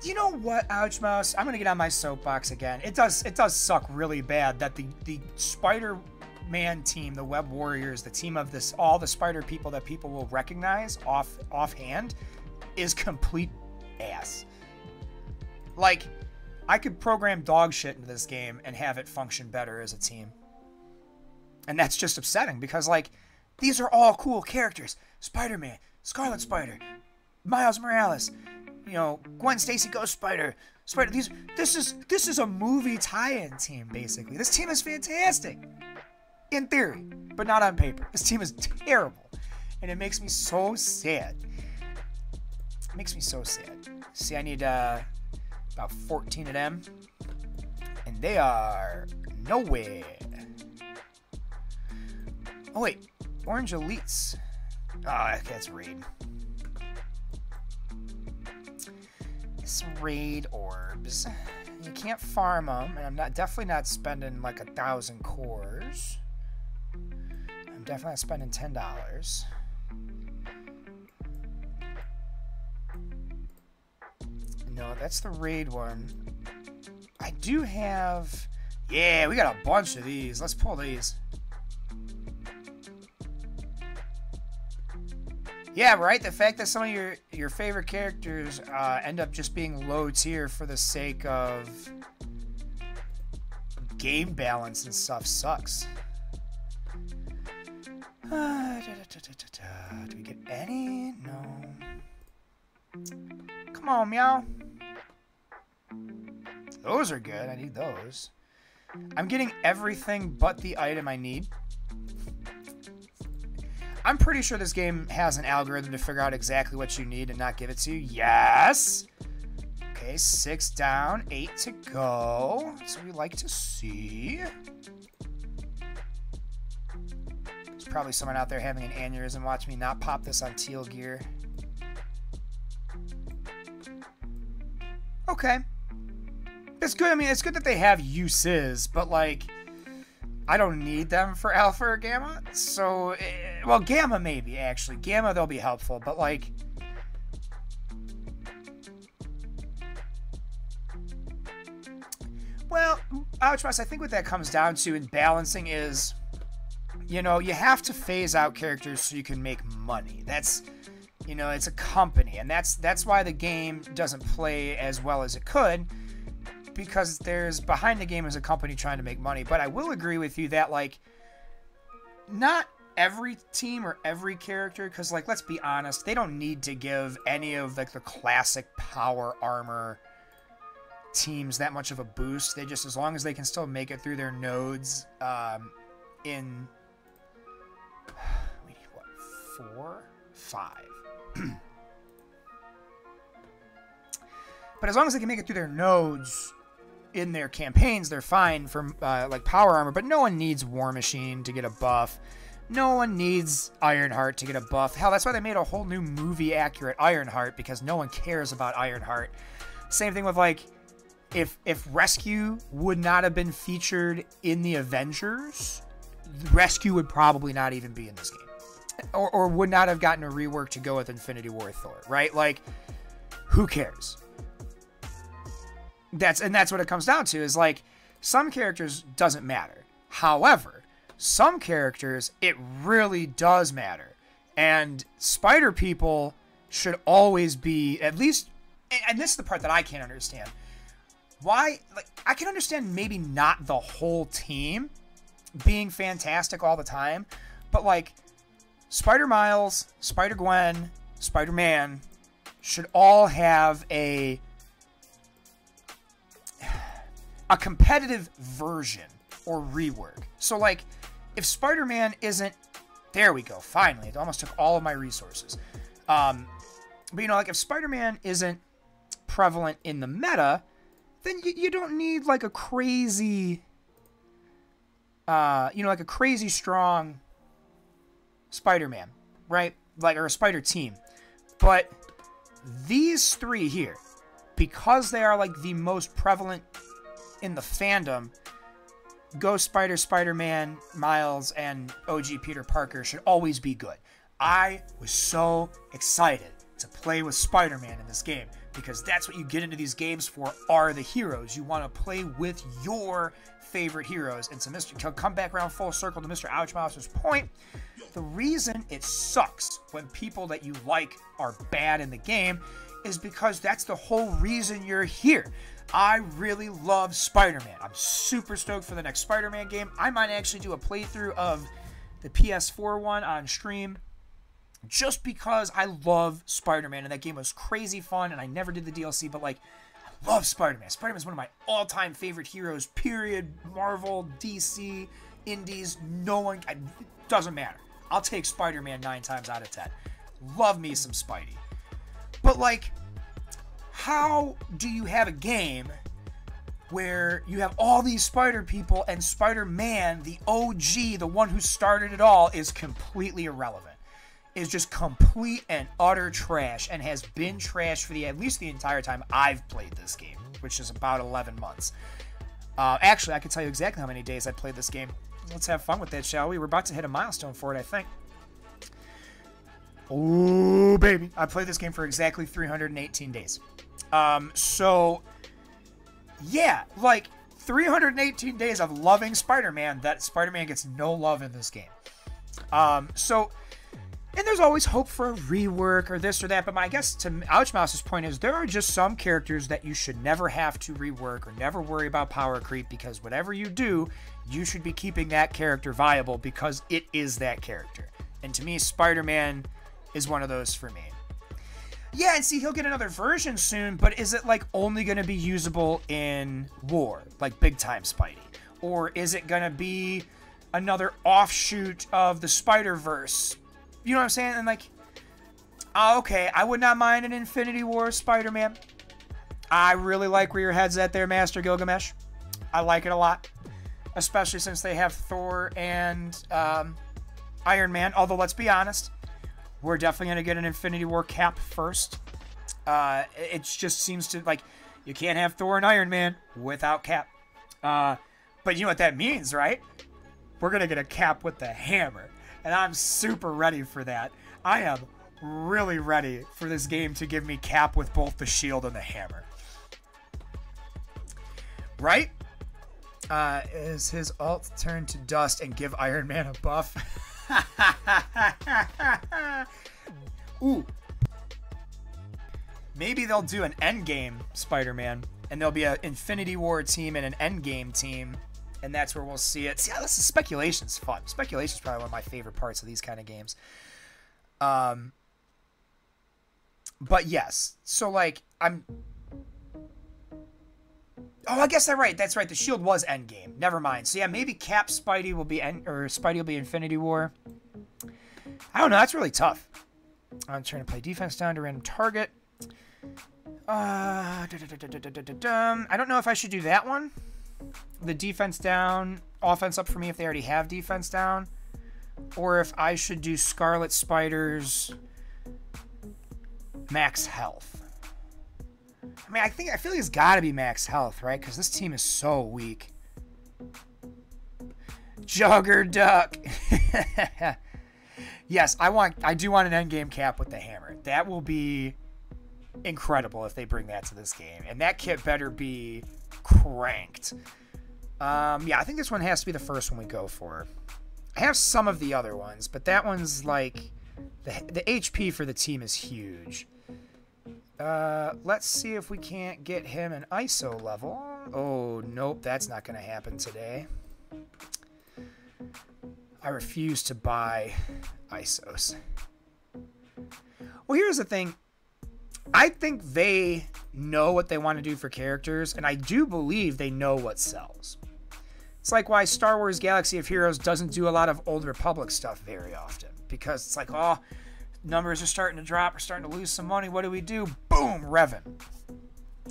You know what, Ouch Mouse? I'm gonna get on my soapbox again. It does suck really bad that the Spider-Man team, the Web Warriors, the team of all the Spider people that people will recognize offhand, is complete ass. Like, I could program dog shit into this game and have it function better as a team. And that's just upsetting because, like, these are all cool characters. Spider-Man, Scarlet Spider, Miles Morales, you know, Gwen Stacy Ghost Spider, this is a movie tie-in team, basically. This team is fantastic. In theory, but not on paper. This team is terrible. And it makes me so sad. It makes me so sad. See, I need about 14 of them. And they are nowhere. Oh, wait. Orange Elites. Oh, that's raid. It's raid orbs. You can't farm them, and I'm definitely not spending like 1,000 cores. I'm definitely not spending $10. No, that's the raid one. I do have... Yeah, we got a bunch of these. Let's pull these. Yeah, right? The fact that some of your favorite characters end up just being low tier for the sake of game balance and stuff sucks. Do we get any? No. Come on, meow. Those are good. I need those. I'm getting everything but the item I need. I'm pretty sure this game has an algorithm to figure out exactly what you need and not give it to you. Yes! Okay, 6 down, 8 to go. So we like to see. There's probably someone out there having an aneurysm. Watch me not pop this on teal gear. Okay. It's good. I mean, it's good that they have uses, but, like, I don't need them for alpha or gamma. So, well, gamma maybe, actually. Gamma, they'll be helpful, but, like... Well, Ouchmouse, I think what that comes down to in balancing is, you know, you have to phase out characters so you can make money. That's, you know, it's a company, and that's why the game doesn't play as well as it could, because there's behind the game as a company trying to make money. But I will agree with you that, like, not every team or every character, because, like, let's be honest, they don't need to give any of, like, the classic power armor teams that much of a boost. They just, as long as they can still make it through their nodes in what, 4? 5. But as long as they can make it through their nodes in their campaigns, they're fine for like power armor. But no one needs War Machine to get a buff. No one needs Ironheart to get a buff. Hell, that's why they made a whole new movie accurate Ironheart, because no one cares about Ironheart. Same thing with, like, if Rescue would not have been featured in the Avengers, Rescue would probably not even be in this game. Or would not have gotten a rework to go with Infinity War Thor, right? Like, who cares? That's what it comes down to, is, like, some characters doesn't matter. However, some characters, it really does matter. And Spider people should always be, at least, and this is the part that I can't understand. Why, like, I can understand maybe not the whole team being fantastic all the time, but, like, Spider-Miles, Spider-Gwen, Spider-Man should all have a competitive version or rework. So, like, if Spider-Man isn't... There we go, finally. It almost took all of my resources. But, you know, like, if Spider-Man isn't prevalent in the meta, then you don't need, like, a crazy... you know, like a crazy strong Spider-Man, right? Like, or a Spider team. But these three here, because they are, like, the most prevalent in the fandom, Ghost Spider, Spider-Man, Miles, and OG Peter Parker should always be good. I was so excited to play with Spider-Man in this game because that's what you get into these games for, are the heroes. You want to play with your favorite heroes. And to come back around full circle to Mr. Ouchmouse's point, the reason it sucks when people that you like are bad in the game is because that's the whole reason you're here. I really love Spider-Man. I'm super stoked for the next Spider-Man game. I might actually do a playthrough of the PS4 one on stream just because I love Spider-Man, and that game was crazy fun, and I never did the DLC, but like, I love Spider-Man. Spider-Man is one of my all-time favorite heroes, period. Marvel, DC, Indies, no one, it doesn't matter. I'll take Spider-Man 9 times out of 10. Love me some Spidey. But like, how do you have a game where you have all these Spider people and Spider-Man, the OG, the one who started it all, is completely irrelevant? Is just complete and utter trash, and has been trash for at least the entire time I've played this game, which is about 11 months. Actually, I can tell you exactly how many days I played this game. Let's have fun with that, shall we? We're about to hit a milestone for it, I think. Oh, baby. I played this game for exactly 318 days. So, yeah, like, 318 days of loving Spider-Man, that Spider-Man gets no love in this game. And there's always hope for a rework or this or that, but I guess to Ouchmouse's point is there are just some characters that you should never have to rework or never worry about power creep, because whatever you do, you should be keeping that character viable because it is that character. And to me, Spider-Man is one of those for me. Yeah, and see, he'll get another version soon, but is it like only going to be usable in War, like big time Spidey? Or is it going to be another offshoot of the Spider-Verse? You know what I'm saying? And like, okay, I would not mind an Infinity War Spider-Man. I really like where your head's at there, Master Gilgamesh. I like it a lot. Especially since they have Thor and Iron Man. Although, let's be honest, we're definitely going to get an Infinity War Cap first. It just seems to, like, you can't have Thor and Iron Man without Cap. But you know what that means, right? We're going to get a Cap with the hammer. And I'm super ready for that. I am really ready for this game to give me Cap with both the shield and the hammer. Right? Is his ult turn to dust and give Iron Man a buff? Ooh. Maybe they'll do an endgame Spider-Man, and there'll be an Infinity War team and an endgame team. And that's where we'll see it. See, this is speculation's fun. Speculation's probably one of my favorite parts of these kind of games. But yes. So, like, Oh, I guess I'm right. That's right. The shield was endgame. Never mind. So, yeah, maybe Cap Spidey will be Spidey will be Infinity War. I don't know. That's really tough. I'm trying to play defense down to random target. I don't know if I should do that one. The defense down, offense up for me if they already have defense down, or if I should do Scarlet Spider's max health. I mean, I feel like it's got to be max health, right? Because this team is so weak. Jugger Duck. Yes, I do want an endgame Cap with the hammer. That will be incredible if they bring that to this game, and that kit better be cranked. Yeah, I think this one has to be the first one we go for. I have some of the other ones, but that one's like the HP for the team is huge. Let's see if we can't get him an ISO level. Oh, nope, that's not going to happen today. I refuse to buy ISOs. Well, here's the thing. I think they know what they want to do for characters, and I do believe they know what sells. It's like why Star Wars Galaxy of Heroes doesn't do a lot of Old Republic stuff very often. Because it's like, oh, numbers are starting to drop, we're starting to lose some money, what do we do? Boom, Revan.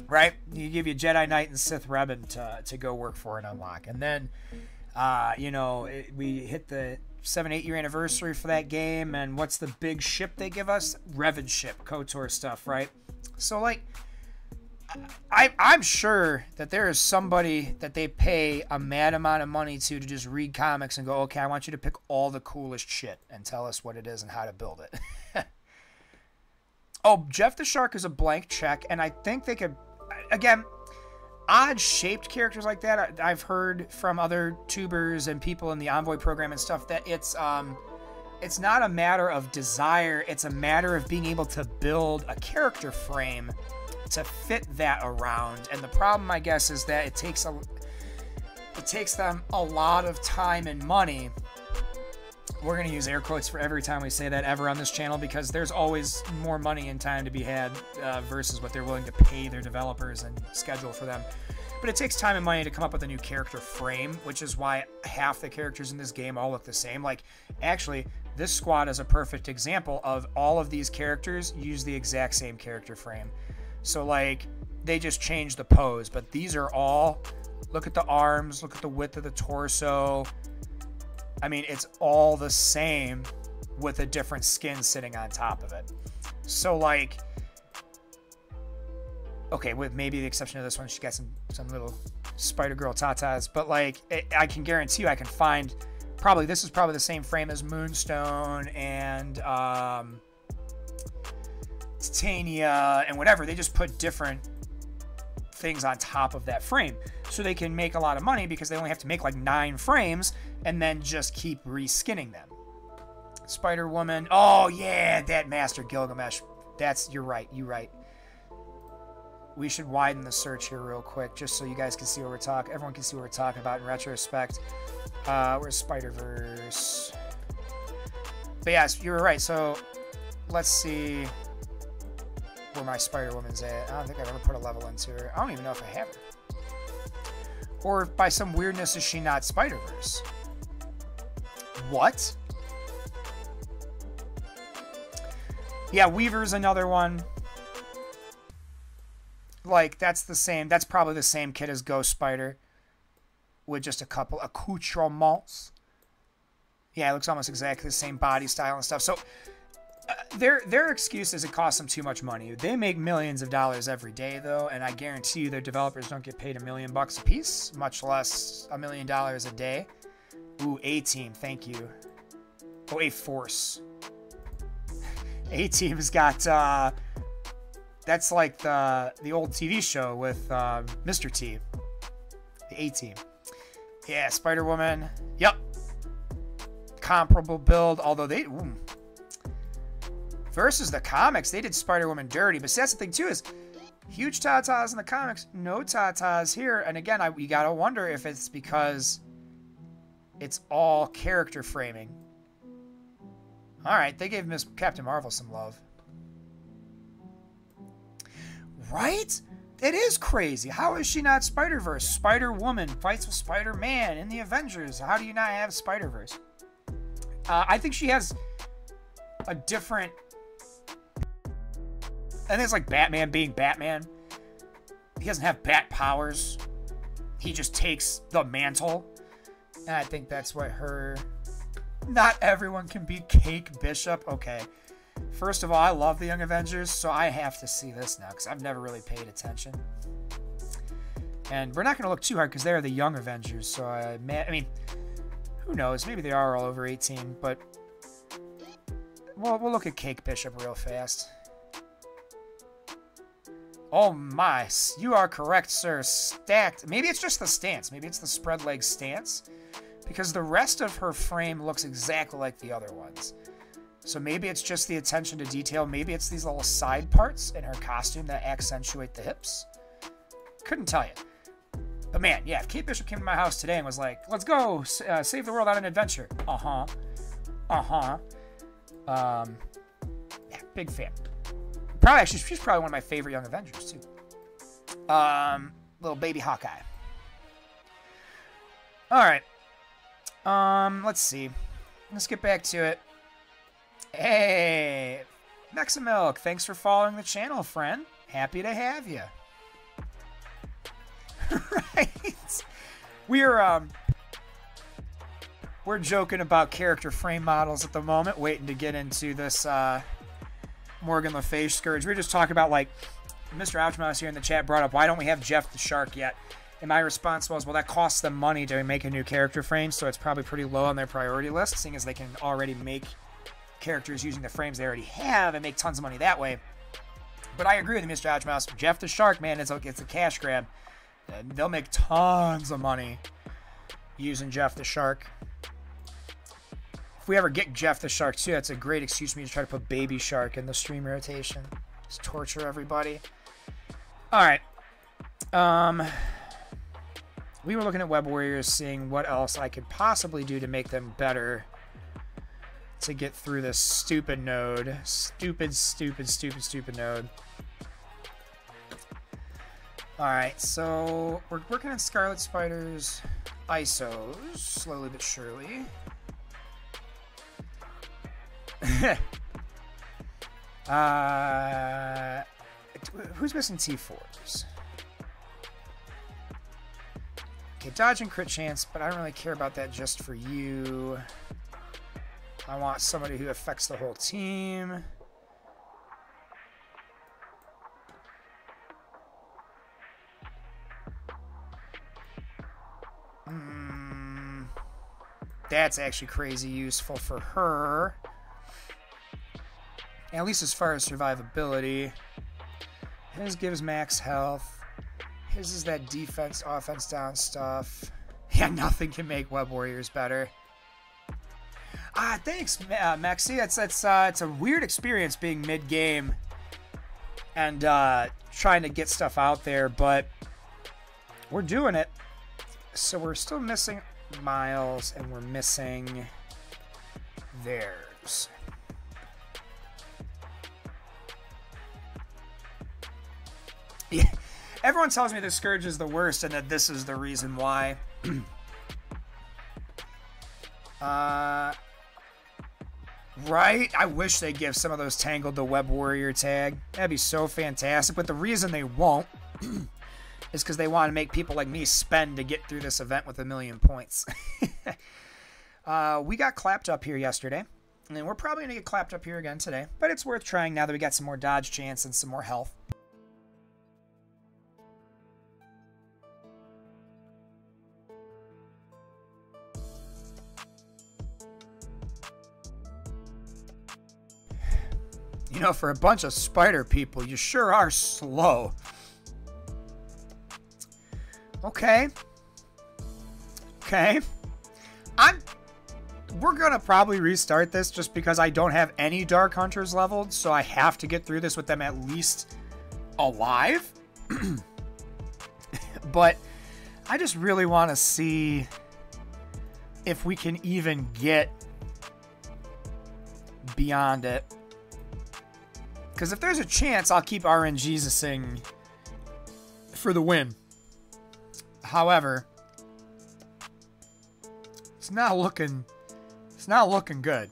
Right? You give you Jedi Knight and Sith Revan to go work for and unlock. And then, we hit the 7-8 year anniversary for that game, and what's the big ship they give us? Revan ship, KOTOR stuff, right? So, like, I'm sure that there is somebody that they pay a mad amount of money to just read comics and go, okay, I want you to pick all the coolest shit and tell us what it is and how to build it. Oh, Jeff the Shark is a blank check, and I think they could, again, odd-shaped characters like that, I've heard from other tubers and people in the Envoy program and stuff that it's not a matter of desire, it's a matter of being able to build a character frame to fit that around. And the problem, I guess, is that it takes them a lot of time and money. We're going to use air quotes for every time we say that ever on this channel, because there's always more money and time to be had versus what they're willing to pay their developers and schedule for them. But it takes time and money to come up with a new character frame, which is why half the characters in this game all look the same. Like, actually, this squad is a perfect example of all of these characters use the exact same character frame. So, like, they just change the pose, but these are all, look at the arms, look at the width of the torso. I mean, it's all the same with a different skin sitting on top of it. So, like, okay, with maybe the exception of this one, she got some little Spider-Girl tatas, but, like, I can guarantee you I can find, probably, this is probably the same frame as Moonstone and Titania and whatever. They just put different things on top of that frame so they can make a lot of money, because they only have to make like 9 frames and then just keep reskinning them. Spider-Woman. Oh yeah, that Master Gilgamesh. You're right. We should widen the search here real quick just so you guys can see what we're talking. Everyone can see what we're talking about in retrospect. Where's Spider-Verse? But yes, you were right. So let's see where my Spider-Woman's at. I don't think I've ever put a level into her. I don't even know if I have her. Or by some weirdness, is she not Spider-Verse? What? Yeah, Weaver's another one. Like, that's the same. That's probably the same kit as Ghost Spider, with just a couple accoutrements. Yeah, it looks almost exactly the same body style and stuff. So their excuse is it costs them too much money. They make millions of dollars every day, though, and I guarantee you their developers don't get paid $1 million a piece, much less $1 million a day. Ooh, A-Team, thank you. Oh, A-Force. A-Team's got, that's like the old TV show with Mr. T. The A-Team. Yeah, Spider-Woman. Yep. Comparable build, although they... Ooh. Versus the comics, they did Spider-Woman dirty. But see, that's the thing, too, is huge tatas in the comics, no tatas here. And again, you gotta wonder if it's because it's all character framing. All right, they gave Miss Captain Marvel some love. Right? It is crazy. How is she not Spider-Verse? Spider-Woman fights with Spider-Man in the Avengers. How do you not have Spider-Verse? I think she has a different... I think it's like Batman being Batman. He doesn't have bat powers. He just takes the mantle. And I think that's what her... Not everyone can be Kate Bishop. Okay. First of all, I love the Young Avengers, so I have to see this now, because I've never really paid attention. And we're not going to look too hard, because they're the Young Avengers, so I mean, who knows? Maybe they are all over 18, but... we'll look at Kate Bishop real fast. Oh my, you are correct, sir. Stacked. Maybe it's just the stance. Maybe it's the spread leg stance. Because the rest of her frame looks exactly like the other ones. So maybe it's just the attention to detail. Maybe it's these little side parts in her costume that accentuate the hips. Couldn't tell you. But man, yeah, if Kate Bishop came to my house today and was like, let's go save the world on an adventure. Yeah, big fan. Probably, actually, she's probably one of my favorite Young Avengers, too. Little baby Hawkeye. All right. Let's see. Let's get back to it. Hey, Mexamilk, thanks for following the channel, friend. Happy to have you. Right. We're joking about character frame models at the moment, waiting to get into this Morgan Le Fay Scourge. We were just talking about, like, Mr. Ouchmouse here in the chat brought up, why don't we have Jeff the Shark yet? And my response was, well, that costs them money to make a new character frame, so it's probably pretty low on their priority list, seeing as they can already make characters using the frames they already have and make tons of money that way. But I agree with you, Mr. Dodge Mouse. Jeff the Shark, man, it's a cash grab. They'll make tons of money using Jeff the Shark. If we ever get Jeff the Shark, too, that's a great excuse for me to try to put Baby Shark in the stream rotation. Just torture everybody. All right. We were looking at Web Warriors, seeing what else I could possibly do to make them better to get through this stupid node. Stupid node. Alright, so we're working on Scarlet Spider's ISOs, slowly but surely. Who's missing T4s? Okay, dodge and crit chance, but I don't really care about that just for you. I want somebody who affects the whole team. That's actually crazy useful for her. At least as far as survivability. His gives max health. His is that defense, offense down stuff. Yeah, nothing can make Web Warriors better. Thanks, Maxi. It's a weird experience being mid-game and trying to get stuff out there, but we're doing it. So we're still missing Miles, and we're missing theirs. Yeah. Everyone tells me the Scourge is the worst and that this is the reason why. Right? I wish they'd give some of those Tangled the Web Warrior tag. That'd be so fantastic. But the reason they won't is because they want to make people like me spend to get through this event with 1,000,000 points. We got clapped up here yesterday. And we're probably going to get clapped up here again today. But it's worth trying now that we got some more dodge chance and some more health. You know, for a bunch of spider people, you sure are slow. Okay. Okay. We're gonna probably restart this just because I don't have any Dark Hunters leveled, so I have to get through this with them at least alive. But I just really want to see if we can even get beyond it. Because if there's a chance, I'll keep RNGesusing for the win. However, it's not looking good.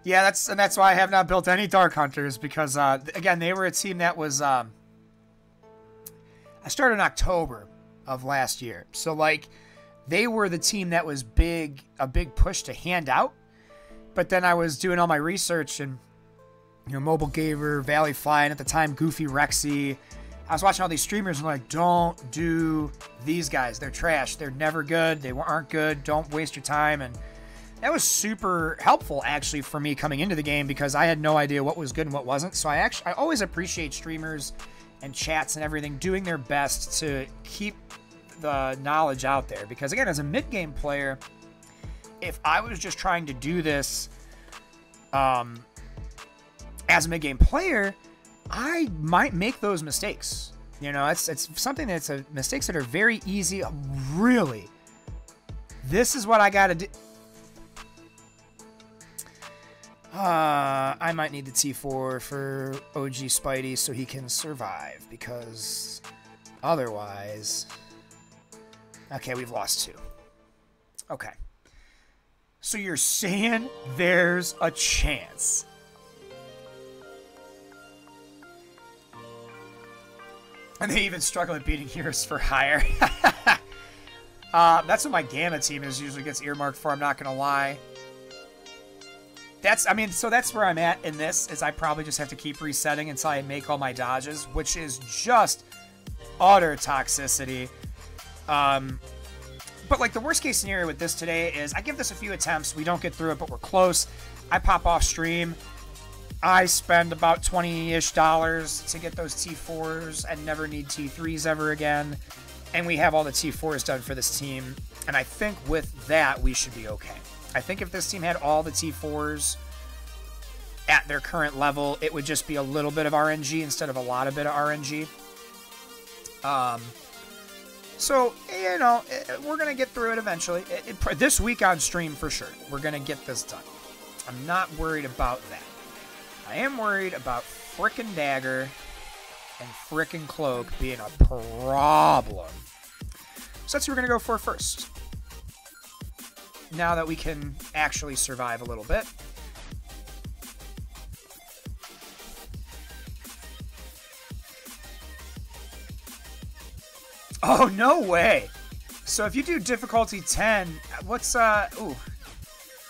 Yeah, that's why I have not built any Dark Hunters, because again, they were a team that was I started in October of last year. So like they were the team that was a big push to hand out. But then I was doing all my research, and you know, Mobile Gaver, Valley Flying at the time, Goofy Rexy. I was watching all these streamers and like, don't do these guys. They're trash. They're never good. They aren't good. Don't waste your time. And that was super helpful actually for me coming into the game, because I had no idea what was good and what wasn't. So I always appreciate streamers and chats and everything doing their best to keep the knowledge out there. Because again, as a mid-game player, if I was just trying to do this, as a mid-game player, I might make those mistakes. You know, it's something that's mistakes that are very easy. Really, this is what I gotta do. I might need the T4 for OG Spidey so he can survive, because otherwise... Okay, we've lost 2. Okay. So you're saying there's a chance. And they even struggle at beating Heroes for Hire. That's what my Gamma team usually gets earmarked for, I'm not going to lie. So that's where I'm at in this, is I probably just have to keep resetting until I make all my dodges, which is just utter toxicity. But like the worst case scenario with this today is I give this a few attempts, we don't get through it, but we're close. I pop off stream. I spend about $20-ish to get those T4s and never need T3s ever again. And we have all the T4s done for this team. And I think with that, we should be okay. I think if this team had all the T4s at their current level, it would just be a little bit of RNG instead of a lot of bit of RNG. So, you know, we're going to get through it eventually. This week on stream, for sure, we're going to get this done. I'm not worried about that. I am worried about frickin' Dagger and frickin' Cloak being a problem. So that's what we're going to go for first. Now that we can actually survive a little bit. Oh, no way. So if you do difficulty 10, what's, ooh,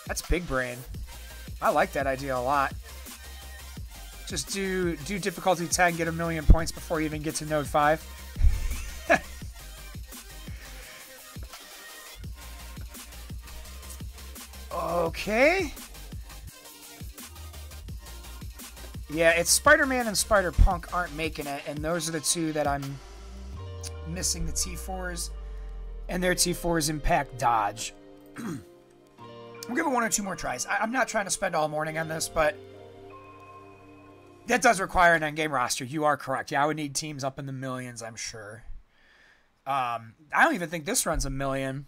that's big brain. I like that idea a lot. Just do difficulty 10, get 1,000,000 points before you even get to node 5. Okay. Yeah, it's Spider-Man and Spider-Punk aren't making it, and those are the two that I'm missing the T4s, and their T4s impact dodge. We'll give it 1 or 2 more tries. I'm not trying to spend all morning on this, but that does require an endgame roster. You are correct. Yeah, I would need teams up in the millions, I'm sure. I don't even think this run's 1,000,000.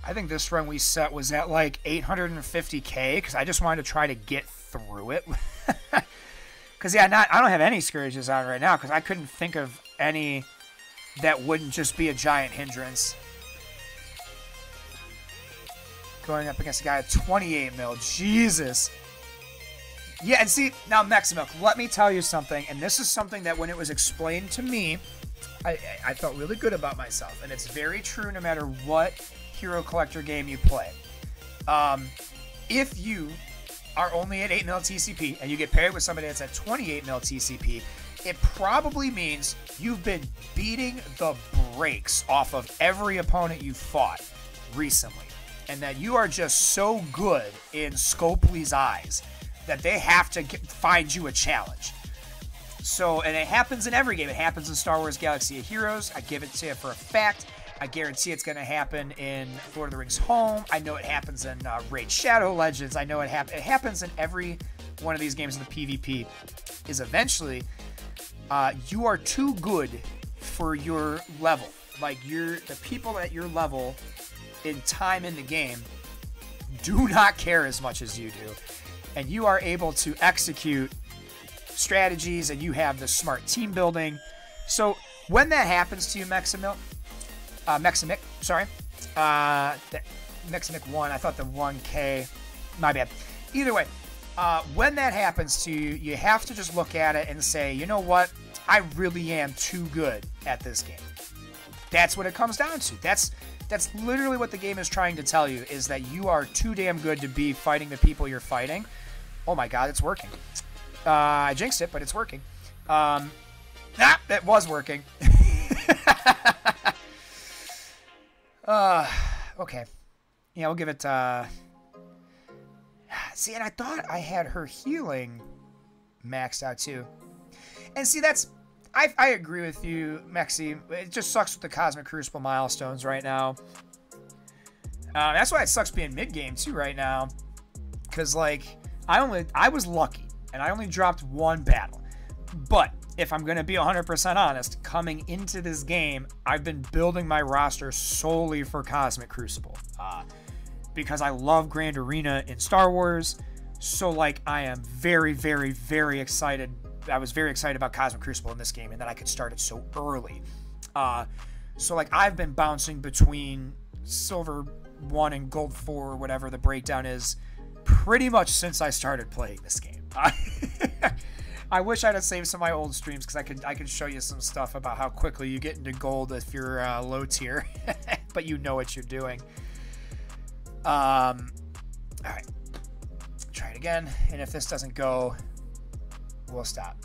I think this run we set was at like 850K because I just wanted to try to get through it. Because, yeah, I don't have any Scourges on right now because I couldn't think of any that wouldn't just be a giant hindrance. Going up against a guy at 28 mil. Jesus. Yeah, and see, now Maximilk, let me tell you something, and this is something that when it was explained to me, I felt really good about myself, and it's very true no matter what Hero Collector game you play. If you are only at 8 mil TCP and you get paired with somebody that's at 28 mil TCP, it probably means you've been beating the brakes off of every opponent you've fought recently. And that you are just so good in Scopely's eyes that they have to find you a challenge. So, and it happens in every game. It happens in Star Wars Galaxy of Heroes. I give it to you for a fact. I guarantee it's going to happen in Lord of the Rings HoME. I know it happens in Raid Shadow Legends. I know it happens in every one of these games in the PvP. Is eventually you are too good for your level. Like the people at your level in time in the game do not care as much as you do. And you are able to execute strategies and you have the smart team building. So when that happens to you, Maximic, sorry. Maximic 1, I thought the 1K, my bad. Either way, when that happens to you, you have to just look at it and say, you know what? I really am too good at this game. That's what it comes down to. That's literally what the game is trying to tell you, is that you are too damn good to be fighting the people you're fighting. Oh my god, it's working. I jinxed it, but it's working. It was working. Okay. Yeah, we'll give it, see, and I thought I had her healing maxed out too. And see, I agree with you, Mexi. It just sucks with the Cosmic Crucible milestones right now. That's why it sucks being mid-game too right now. Because, like, I was lucky, and I only dropped 1 battle. But if I'm going to be 100% honest, coming into this game, I've been building my roster solely for Cosmic Crucible. Because I love Grand Arena in Star Wars. So, like, I am very, very, very excited. I was very excited about Cosmic Crucible in this game and that I could start it so early. So, like, I've been bouncing between Silver 1 and Gold 4, whatever the breakdown is, pretty much since I started playing this game. I wish I'd have saved some of my old streams because I could show you some stuff about how quickly you get into gold if you're low tier, but you know what you're doing. All right, try it again, and if this doesn't go, we'll stop.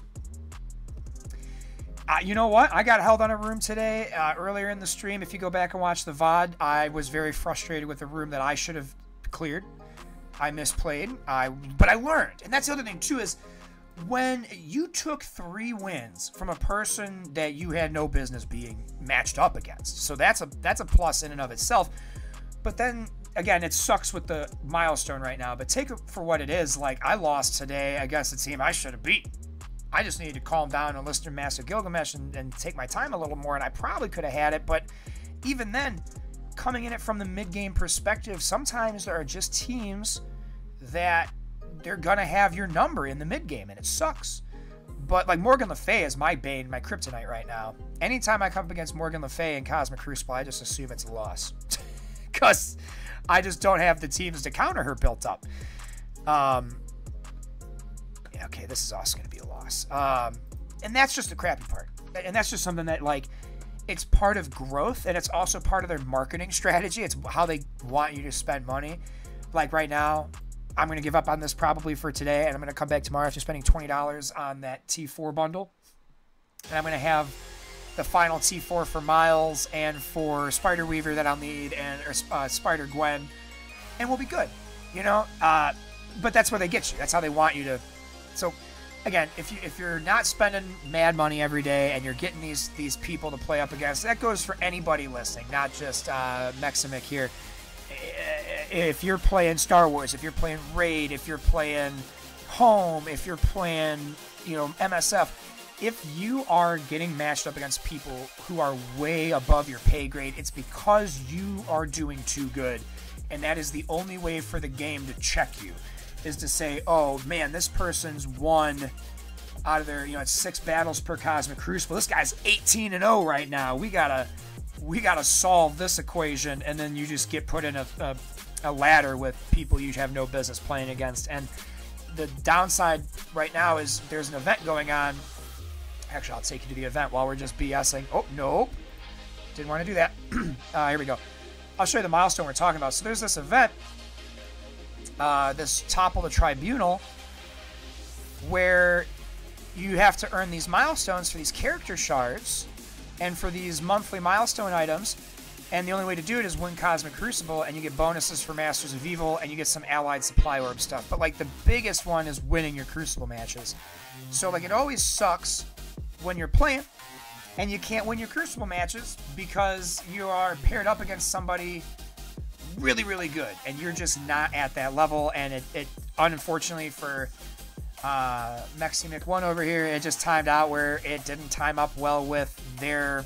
You know what? I got held on a room today earlier in the stream. If you go back and watch the VOD, I was very frustrated with the room that I should have cleared. I misplayed, but I learned. And that's the other thing, too, is when you took 3 wins from a person that you had no business being matched up against. So that's a plus in and of itself. But then, again, it sucks with the milestone right now. But take it for what it is. Like, I lost today against a team I should have beat. I just needed to calm down and listen to Master Gilgamesh and take my time a little more. And I probably could have had it. But even then, coming in it from the mid-game perspective, sometimes there are just teams that they're going to have your number in the mid-game, and it sucks. But, like, Morgan Le Fay is my bane, my kryptonite right now. Anytime I come up against Morgan Le Fay in Cosmic Crucible, I just assume it's a loss. Because I just don't have the teams to counter her built up. Okay, this is also going to be a loss. And that's just the crappy part. And that's just something that, like, it's part of growth, and it's also part of their marketing strategy. It's how they want you to spend money. Like, right now, I'm going to give up on this probably for today, and I'm going to come back tomorrow after spending $20 on that T4 bundle. And I'm going to have the final T4 for Miles and for Spider Weaver that I'll need, and Spider Gwen, and we'll be good, you know? But that's where they get you. That's how they want you to. So, again, if you're not spending mad money every day and you're getting these people to play up against, that goes for anybody listening, not just Meximic here. If you're playing Star Wars, if you're playing Raid, if you're playing HoME, if you're playing, MSF, if you are getting matched up against people who are way above your pay grade, it's because you are doing too good. And that is the only way for the game to check you, is to say, oh man, this person's won out of their, it's 6 battles per Cosmic Crucible. This guy's 18-0 right now. We gotta solve this equation, and then you just get put in a ladder with people you have no business playing against. And the downside right now is there's an event going on. Actually, I'll take you to the event while we're just BSing. Oh, no. Didn't want to do that. Here we go. I'll show you the milestone we're talking about. So there's this event, this Topple the Tribunal, where you have to earn these milestones for these character shards and for these monthly milestone items, and the only way to do it is win Cosmic Crucible, and you get bonuses for Masters of Evil, and you get some allied supply orb stuff. But, like, the biggest one is winning your Crucible matches. So, like, it always sucks when you're playing and you can't win your Crucible matches because you are paired up against somebody really, really good, and you're just not at that level. And it unfortunately for Meximic1 over here, it just timed out where it didn't time up well with their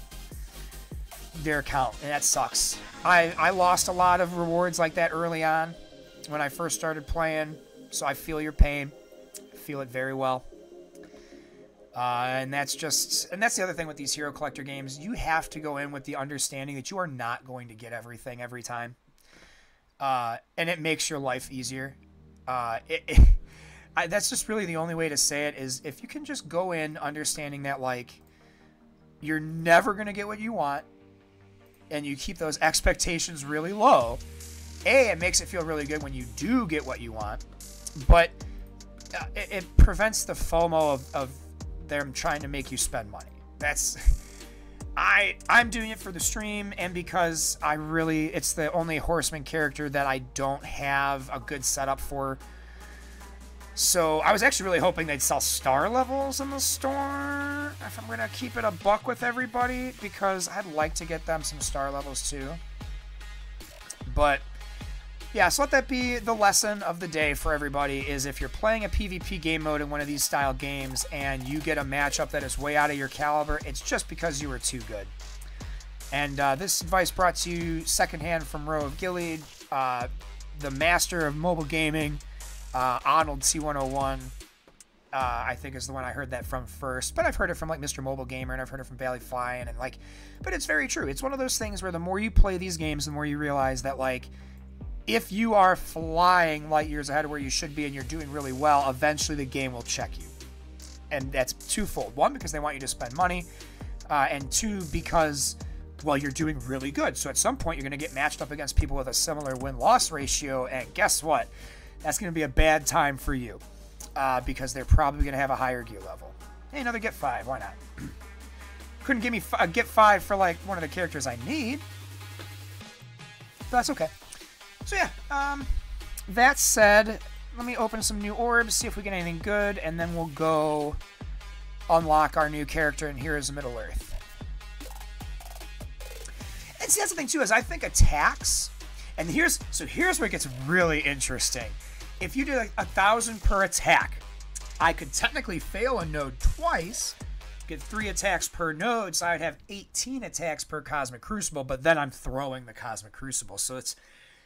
count, and that sucks. I lost a lot of rewards like that early on when I first started playing, so I feel your pain. I feel it very well. And that's the other thing with these hero collector games. You have to go in with the understanding that you are not going to get everything every time. And it makes your life easier. That's just really the only way to say it, is if you can just go in understanding that, like, you're never going to get what you want, and you keep those expectations really low. It makes it feel really good when you do get what you want, but it prevents the FOMO of them trying to make you spend money. I'm doing it for the stream, and because it's the only Horseman character that I don't have a good setup for. So I was actually really hoping they'd sell star levels in the store, if I'm going to keep it a buck with everybody, because I'd like to get them some star levels too. But yeah, so let that be the lesson of the day for everybody, is if you're playing a PvP game mode in one of these style games and you get a matchup that is way out of your caliber, it's just because you were too good. And this advice brought to you secondhand from Row of Gilead, the master of mobile gaming, Arnold C101, I think is the one I heard that from first, but I've heard it from, like, Mr. Mobile Gamer, and I've heard it from Valley Flying, and, like, but it's very true. It's one of those things where the more you play these games, the more you realize that, like, if you are flying light years ahead of where you should be and you're doing really well, eventually the game will check you. And that's twofold. One, because they want you to spend money, and two, because, well, you're doing really good. So at some point you're going to get matched up against people with a similar win-loss ratio, and guess what? That's going to be a bad time for you, because they're probably going to have a higher gear level. Hey, another get 5. Why not? Couldn't give me a get 5 for, like, one of the characters I need. But that's okay. So yeah, that said, let me open some new orbs, see if we get anything good, and then we'll go unlock our new character in Heroes of Middle-earth. And see, that's the thing, too, is I think attacks, and here's where it gets really interesting. If you do like 1,000 per attack, I could technically fail a node twice, get 3 attacks per node, so I'd have 18 attacks per Cosmic Crucible, but then I'm throwing the Cosmic Crucible. So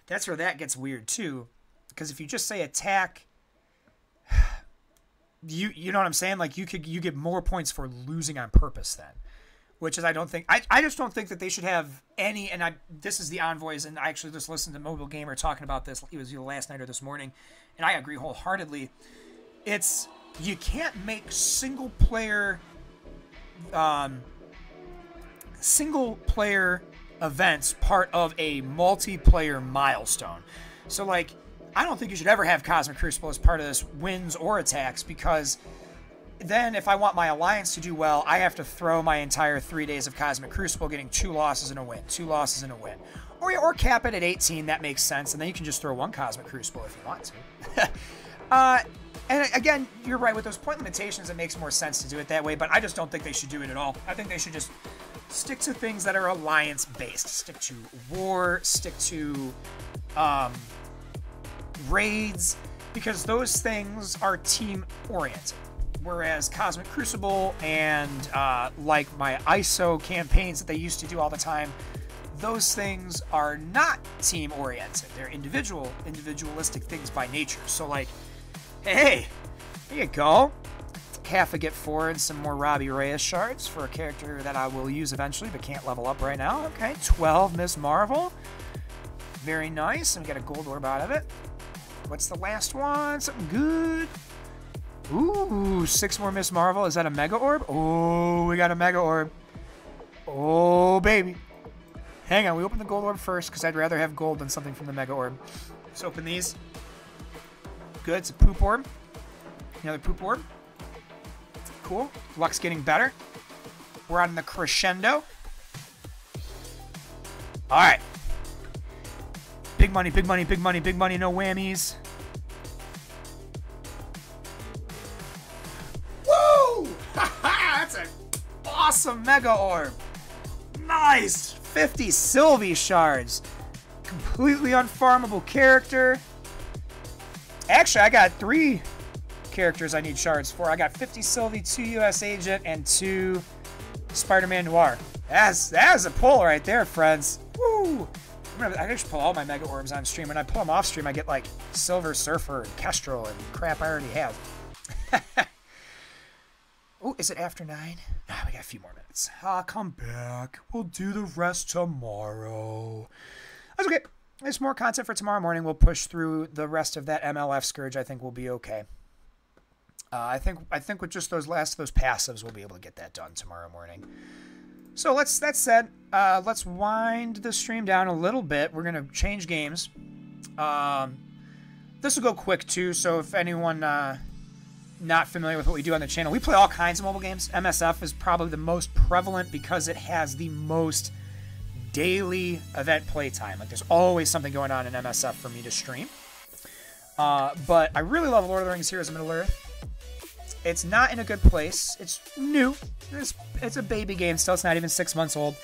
that's where that gets weird too, because if you just say attack, you know what I'm saying? Like you get more points for losing on purpose then, which is I just don't think that they should have any. And this is the Envoys, and I actually just listened to Mobile Gamer talking about this. It was either last night or this morning, and I agree wholeheartedly. You can't make single player events part of a multiplayer milestone. So like, I don't think you should ever have Cosmic Crucible as part of this wins or attacks, because then if I want my alliance to do well, I have to throw my entire 3 days of Cosmic Crucible getting 2 losses and a win, 2 losses and a win. Or cap it at 18, that makes sense, and then you can just throw 1 Cosmic Crucible if you want to. And again, you're right, with those point limitations, it makes more sense to do it that way, but I just don't think they should do it at all. I think they should just stick to things that are alliance-based. Stick to war, stick to raids, because those things are team-oriented. Whereas Cosmic Crucible and like my ISO campaigns that they used to do all the time, those things are not team-oriented. They're individualistic things by nature. So like, hey, there you go. Half a get 4 and some more Robbie Reyes shards for a character that I will use eventually but can't level up right now. Okay, 12 Miss Marvel. Very nice, and we got a gold orb out of it. What's the last one? Something good. Ooh, 6 more Miss Marvel. Is that a Mega Orb? Oh, we got a Mega Orb. Oh, baby. Hang on, we open the gold orb first because I'd rather have gold than something from the Mega Orb. Let's open these. Good, it's a poop orb. Another poop orb. Cool. Luck's getting better. We're on the crescendo. Alright. Big money, big money, big money, big money, no whammies. Woo! That's an awesome Mega Orb. Nice! 50 Sylvie shards. Completely unfarmable character. Actually, I got 3 characters I need shards for. I got 50 Sylvie, 2 US Agent, and 2 Spider-Man Noir. That's a pull right there, friends. Woo! I just pull all my Mega Orbs on stream. When I pull them off stream, I get like Silver Surfer and Kestrel and crap I already have. Oh, is it after 9? Nah, we got a few more minutes. Come back. We'll do the rest tomorrow. That's okay. There's more content for tomorrow morning. We'll push through the rest of that MLF Scourge. I think we'll be okay. I think with just those passives, we'll be able to get that done tomorrow morning. So that said, let's wind the stream down a little bit. We're gonna change games. This will go quick too. So if anyone not familiar with what we do on the channel, we play all kinds of mobile games. MSF is probably the most prevalent because it has the most daily event playtime. Like there's always something going on in MSF for me to stream. But I really love Lord of the Rings Heroes of Middle-earth. It's not in a good place. It's new. It's a baby game still. It's not even 6 months old.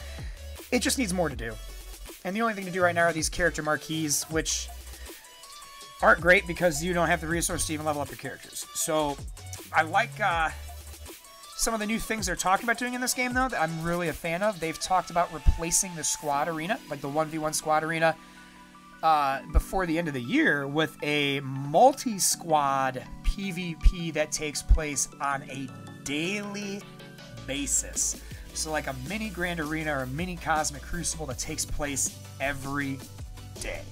It just needs more to do. And the only thing to do right now are these character marquees, which aren't great because you don't have the resources to even level up your characters. So I like some of the new things they're talking about doing in this game, though, that I'm really a fan of. They've talked about replacing the squad arena, like the 1v1 squad arena, before the end of the year with a multi-squad PvP that takes place on a daily basis. So like a mini Grand Arena or a mini Cosmic Crucible that takes place every day.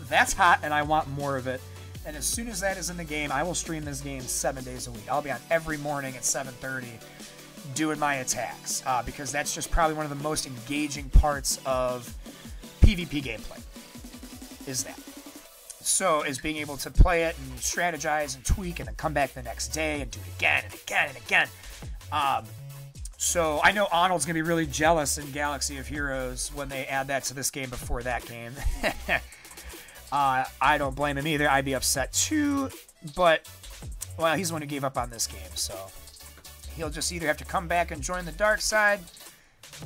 That's hot, and I want more of it. And as soon as that is in the game, I will stream this game 7 days a week. I'll be on every morning at 7:30 doing my attacks, because that's just probably one of the most engaging parts of PvP gameplay, is that. So, is being able to play it and strategize and tweak and then come back the next day and do it again and again and again. So, I know Arnold's going to be really jealous in Galaxy of Heroes when they add that to this game before that game. I don't blame him either. I'd be upset too, but, well, he's the one who gave up on this game, so he'll just either have to come back and join the dark side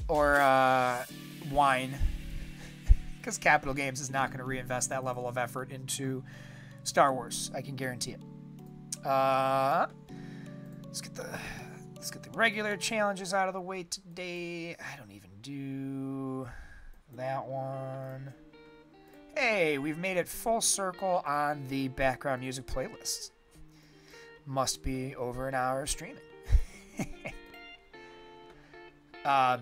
or whine, because Capital Games is not going to reinvest that level of effort into Star Wars. I can guarantee it. Let's get the regular challenges out of the way today. I don't even do that one. Hey, we've made it full circle on the background music playlist. Must be over an hour of streaming. But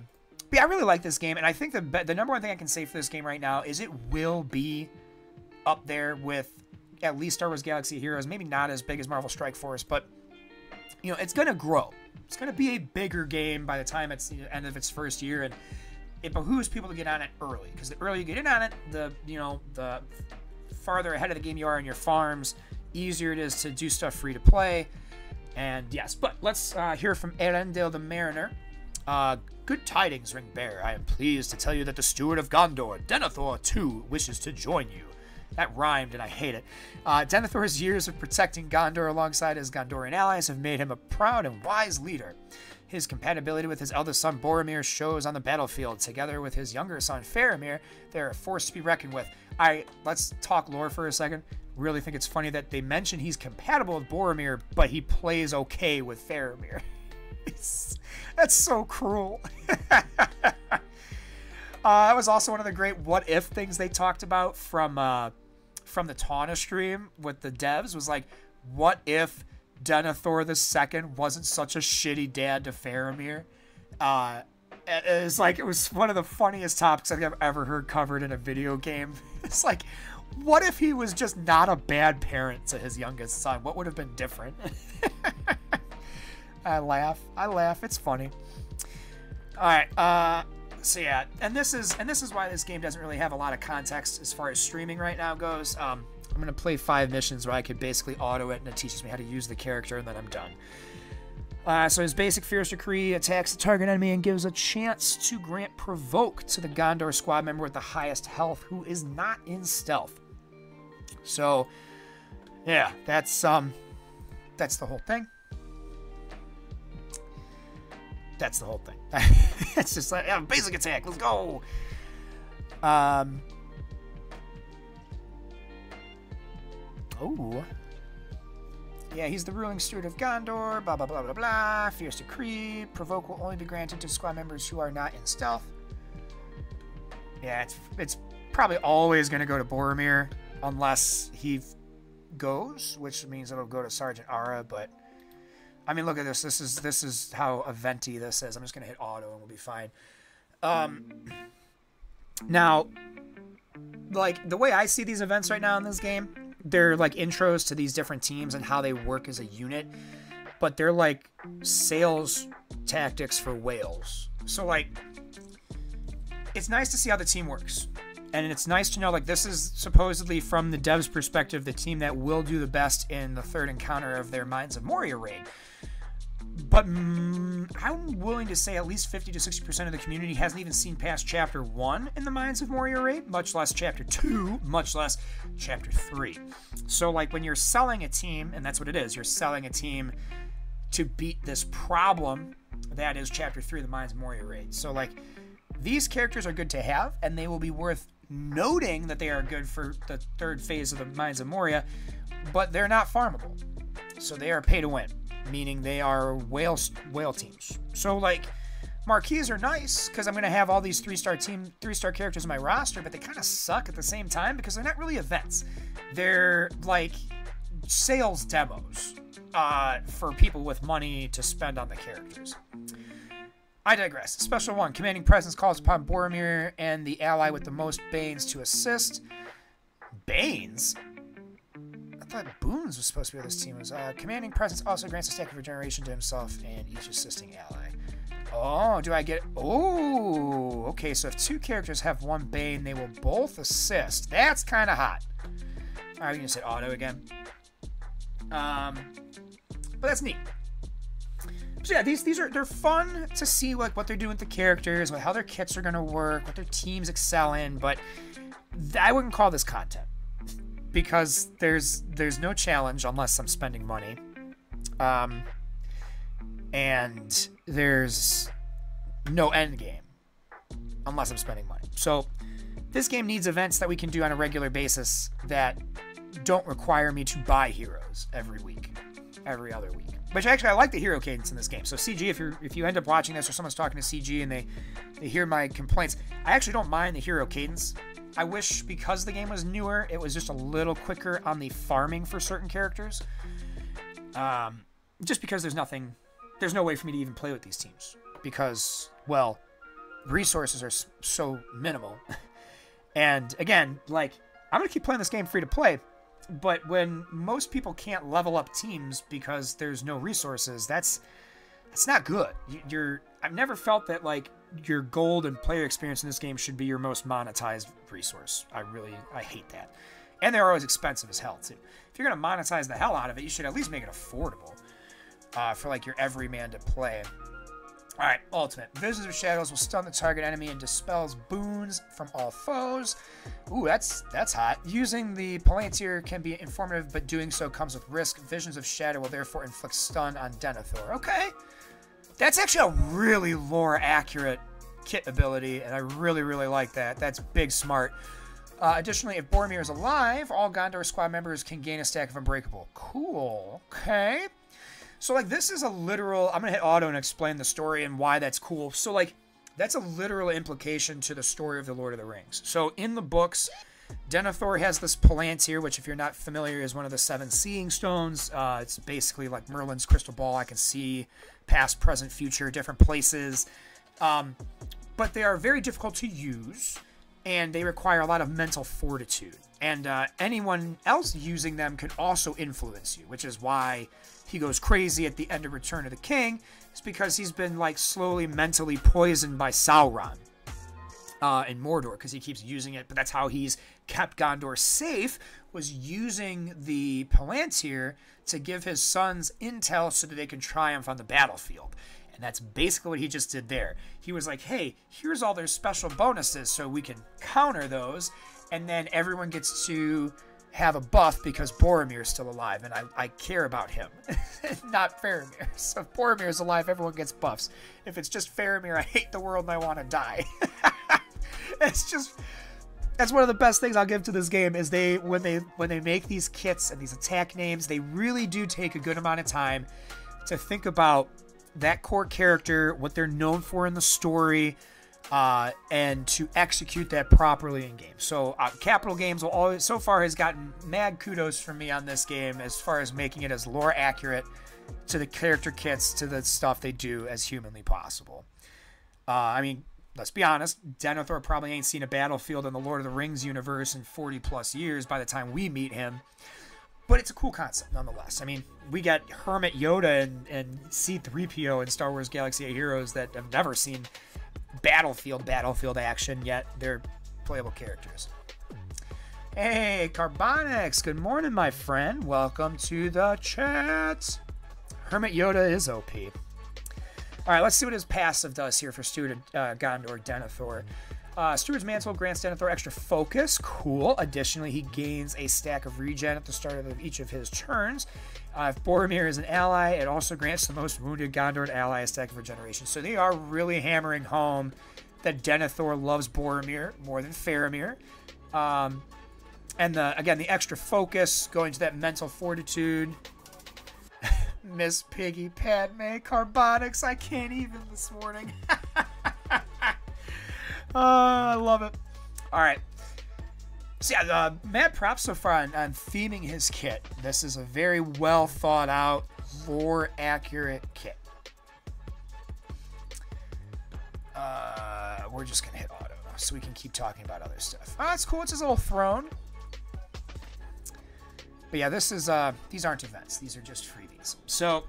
yeah, I really like this game, and I think the number one thing I can say for this game right now is it will be up there with at least Star Wars Galaxy Heroes. Maybe not as big as Marvel Strike Force, but you know, it's going to grow. It's going to be a bigger game by the time it's the end of its first year, and it behooves people to get on it early, because the earlier you get in on it, the farther ahead of the game you are in your farms, easier it is to do stuff free to play. And yes, but let's hear from Erendil the Mariner. Good tidings, Ring Bearer. I am pleased to tell you that the Steward of Gondor, Denithor II, wishes to join you. That rhymed, and I hate it. Denithor's years of protecting Gondor alongside his Gondorian allies have made him a proud and wise leader. His compatibility with his eldest son Boromir shows on the battlefield. Together with his younger son Faramir, they are a force to be reckoned with. Let's talk lore for a second. Really think it's funny that they mention he's compatible with Boromir, but he plays okay with Faramir. That's so cruel. That was also one of the great what if things they talked about from the Tawna stream with the devs. Was like, what if Denithor II wasn't such a shitty dad to Faramir? It was one of the funniest topics I think I've ever heard covered in a video game. It's like, what if he was just not a bad parent to his youngest son? What would have been different? I laugh. It's funny. All right. So yeah, and this is why this game doesn't really have a lot of context as far as streaming right now goes. I'm gonna play 5 missions where I could basically auto it, and it teaches me how to use the character, and then I'm done. So his basic Fierce Decree attacks the target enemy and gives a chance to grant Provoke to the Gondor squad member with the highest health who is not in stealth. So yeah, that's the whole thing. That's the whole thing. It's just like, yeah, basic attack. Let's go. Oh. Yeah, he's the ruling steward of Gondor. Blah, blah, blah, blah, blah. Fierce Decree. Provoke will only be granted to squad members who are not in stealth. Yeah, it's probably always going to go to Boromir unless he goes, which means it'll go to Sergeant Ara, but I mean, look at this. This is how eventy this is. I'm just gonna hit auto and we'll be fine. Now, like the way I see these events right now in this game, they're like intros to these different teams and how they work as a unit, but they're like sales tactics for whales. So like, it's nice to see how the team works. And it's nice to know, like, this is supposedly, from the devs' perspective, the team that will do the best in the third encounter of their Mines of Moria raid. But I'm willing to say at least 50 to 60% of the community hasn't even seen past Chapter 1 in the Mines of Moria raid, much less Chapter 2, much less Chapter 3. So, like, when you're selling a team, and that's what it is, you're selling a team to beat this problem that is Chapter 3 of the Mines of Moria raid. So, like, these characters are good to have, and they will be worth noting that they are good for the third phase of the Mines of Moria, but they're not farmable. So they are pay to win, meaning they are whale teams. So like, marquees are nice because I'm going to have all these 3-star characters in my roster, but they kind of suck at the same time because they're not really events. They're like sales demos for people with money to spend on the characters. I digress. Special 1. Commanding Presence calls upon Boromir and the ally with the most Banes to assist. Banes? I thought Boons was supposed to be what this team was. Commanding Presence also grants a stack of regeneration to himself and each assisting ally. Oh, do I get... Oh, okay, so if 2 characters have 1 Bane, they will both assist. That's kind of hot. Alright, we can just hit auto again. But that's neat. So yeah, they're fun to see like what they're doing with the characters, how their kits are gonna work, what their teams excel in, but I wouldn't call this content. because there's no challenge unless I'm spending money. And there's no end game unless I'm spending money. So this game needs events that we can do on a regular basis that don't require me to buy heroes every other week. Which actually, I like the hero cadence in this game. So CG, if you end up watching this or someone's talking to CG and they hear my complaints, I actually don't mind the hero cadence. I wish, because the game was newer, it was just a little quicker on the farming for certain characters. Just because there's no way for me to even play with these teams. Because, well, resources are so minimal. And again, like, I'm going to keep playing this game free to play. But when most people can't level up teams because there's no resources, that's not good. I've never felt that, like, your gold and player experience in this game should be your most monetized resource. I hate that. And they're always expensive as hell, too. If you're going to monetize the hell out of it, you should at least make it affordable for, like, your everyman to play. Alright, ultimate. Visions of Shadows will stun the target enemy and dispels boons from all foes. Ooh, that's hot. Using the Palantir can be informative, but doing so comes with risk. Visions of Shadow will therefore inflict stun on Denithor. Okay. That's actually a really lore-accurate kit ability, and I really, really like that. That's big smart. Additionally, if Boromir is alive, all Gondor squad members can gain a stack of Unbreakable. Cool. Okay. So, like, this is a literal... I'm going to hit auto and explain the story and why that's cool. So, like, that's a literal implication to the story of the Lord of the Rings. So, in the books, Denithor has this Palantir, which, if you're not familiar, is one of the 7 Seeing Stones. It's basically like Merlin's crystal ball. I can see past, present, future, different places. But they are very difficult to use, and they require a lot of mental fortitude. And anyone else using them can also influence you, which is why he goes crazy at the end of Return of the King. It's because he's been, like, slowly mentally poisoned by Sauron in Mordor, because he keeps using it. But that's how he's kept Gondor safe, was using the Palantir to give his sons intel so that they can triumph on the battlefield. And that's basically what he just did there. He was like, hey, here's all their special bonuses so we can counter those. And then everyone gets to have a buff because Boromir's still alive. And I care about him, not Faramir. So if Boromir's alive, everyone gets buffs. If it's just Faramir, I hate the world and I want to die. That's one of the best things I'll give to this game is when they make these kits and these attack names, they really do take a good amount of time to think about that core character, what they're known for in the story, and to execute that properly in game. So Capital Games will always, so far, has gotten mad kudos from me on this game as far as making it as lore accurate to the character kits, to the stuff they do as humanly possible. I mean, let's be honest, Denithor probably ain't seen a battlefield in the Lord of the Rings universe in 40 plus years by the time we meet him. But it's a cool concept, nonetheless. I mean, we got Hermit Yoda and C-3PO in Star Wars Galaxy of Heroes that have never seen battlefield action, yet they're playable characters. Hey, Carbonix, good morning, my friend. Welcome to the chat. Hermit Yoda is OP. All right, let's see what his passive does here for Steward Gondor Denithor. Steward's Mantle grants Denithor extra focus. Cool. Additionally, he gains a stack of regen at the start of each of his turns. If Boromir is an ally, it also grants the most wounded Gondor ally a stack of regeneration. So they are really hammering home that Denithor loves Boromir more than Faramir. And again, the extra focus going to that mental fortitude. Miss Piggy, Padme, Carbonix, I can't even this morning. I love it. All right. So yeah, mad props so far on theming his kit. This is a very well thought out, lore accurate kit. We're just gonna hit auto so we can keep talking about other stuff. Oh, that's cool. It's his little throne. But yeah, this is these aren't events. These are just freebies. So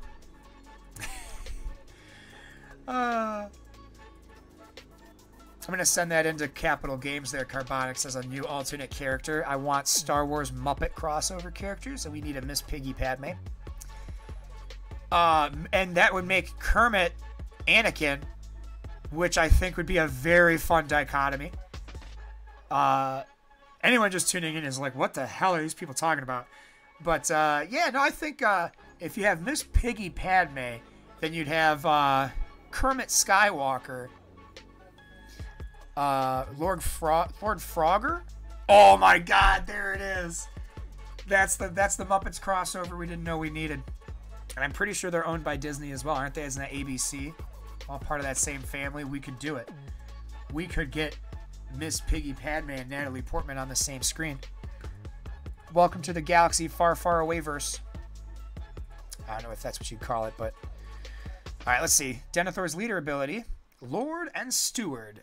I'm going to send that into Capital Games there, Carbonix, as a new alternate character. I want Star Wars Muppet crossover characters, and we need a Miss Piggy Padme. And that would make Kermit Anakin, which I think would be a very fun dichotomy. And anyone just tuning in is like, what the hell are these people talking about? But, yeah, no, I think if you have Miss Piggy Padme, then you'd have Kermit Skywalker, Lord Frogger. Oh, my God, there it is. That's the Muppets crossover we didn't know we needed. And I'm pretty sure they're owned by Disney as well, aren't they? Isn't that ABC? All part of that same family. We could do it. We could get Miss Piggy Padme and Natalie Portman on the same screen. Welcome to the galaxy far, far away verse. I don't know if that's what you'd call it, but... Alright, let's see. Denithor's leader ability. Lord and Steward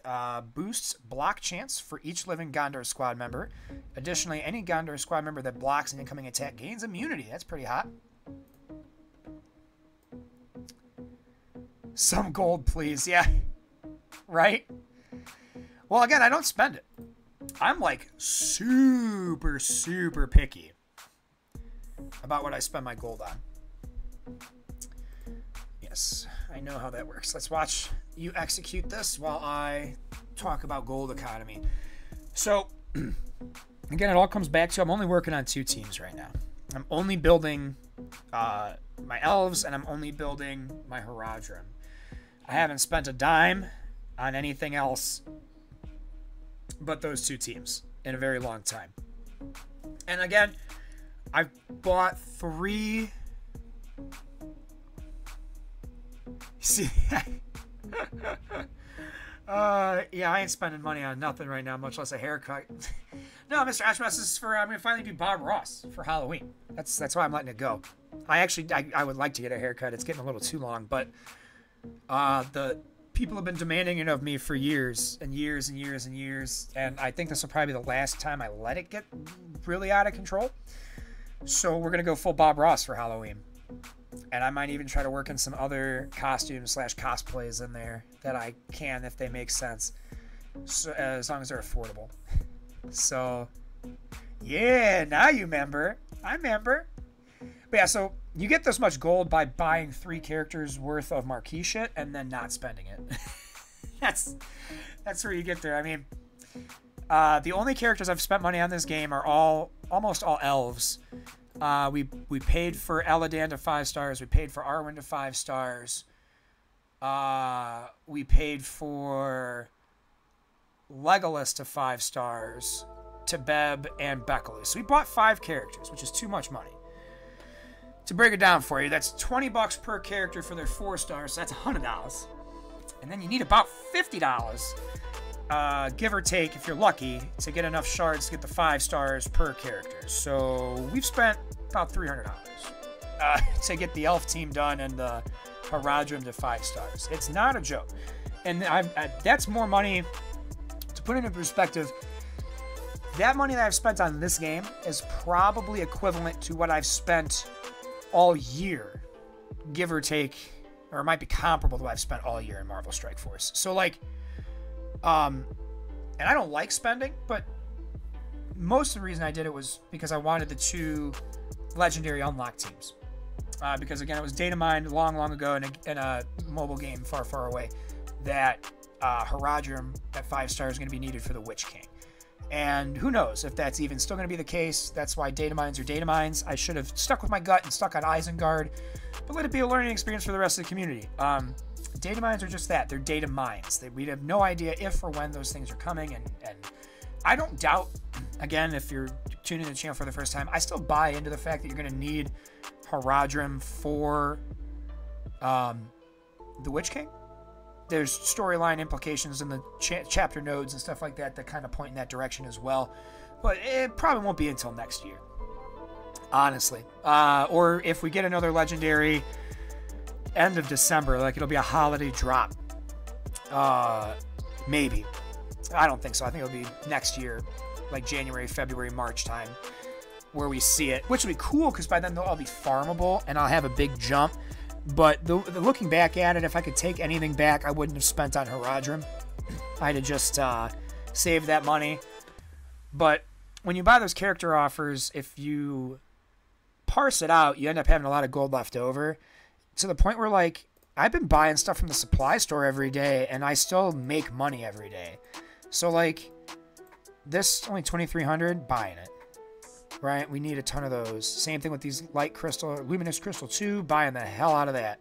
boosts block chance for each living Gondor squad member. Additionally, any Gondor squad member that blocks an incoming attack gains immunity. That's pretty hot. Some gold, please. Yeah. Right? Well, again, I don't spend it. I'm like super, super picky about what I spend my gold on. Yes, I know how that works. Let's watch you execute this while I talk about gold economy. So, again, it all comes back to I'm only working on 2 teams right now. I'm only building my elves, and I'm only building my Haradrim. I haven't spent a dime on anything else but those 2 teams in a very long time. And again, I've bought 3... See... yeah, I ain't spending money on nothing right now, much less a haircut. No, Mr. Ashmas, this is for... I'm going to finally do Bob Ross for Halloween. That's why I'm letting it go. I would like to get a haircut. It's getting a little too long, but... the people have been demanding it of me for years and years and years and years, and I think this will probably be the last time I let it get really out of control. So we're gonna go full Bob Ross for Halloween, and I might even try to work in some other costumes / cosplays in there that I can if they make sense, so, as long as they're affordable. So yeah, now you remember. I remember. But yeah, so you get this much gold by buying 3 characters worth of marquee shit and then not spending it. That's where you get there. I mean, the only characters I've spent money on this game are almost all elves. We paid for Eladan to 5 stars. We paid for Arwen to 5 stars. We paid for Legolas to 5 stars, to Beb and Beckelu. So we bought 5 characters, which is too much money. To break it down for you, that's $20 per character for their 4 stars, so that's $100. And then you need about $50, give or take, if you're lucky, to get enough shards to get the 5 stars per character. So we've spent about $300 to get the elf team done and the Haradrim to 5 stars. It's not a joke. And that's more money. To put it in perspective, that money that I've spent on this game is probably equivalent to what I've spent all year, give or take, or it might be comparable to what I've spent all year in Marvel Strike Force. So, like, and I don't like spending, but most of the reason I did it was because I wanted the 2 legendary unlock teams. Because, again, it was data mined long, long ago in a mobile game far, far away that Haradrim at 5 stars is going to be needed for the Witch King. And who knows if that's even still going to be the case. That's why data mines are data mines. I should have stuck with my gut and stuck on Isengard, but let it be a learning experience for the rest of the community. Data mines are just that. They're data mines. We have no idea if or when those things are coming, and I don't doubt, again, if you're tuning in the channel for the first time, I still buy into the fact that you're going to need Haradrim for the Witch King. There's storyline implications in the chapter nodes and stuff like that that kind of point in that direction as well. But it probably won't be until next year, honestly. Or if we get another legendary end of December, like it'll be a holiday drop. Maybe. I don't think so. I think it'll be next year, like January, February, March time, where we see it. Which will be cool because by then they'll all be farmable and I'll have a big jump. But looking back at it, if I could take anything back, I wouldn't have spent on Haradrim. I'd have just saved that money. But when you buy those character offers, if you parse it out, you end up having a lot of gold left over. To the point where, like, I've been buying stuff from the supply store every day, and I still make money every day. So, like, This only 2,300, buying it. Right? We need a ton of those. Same thing with these light crystal, luminous crystal 2, buying the hell out of that.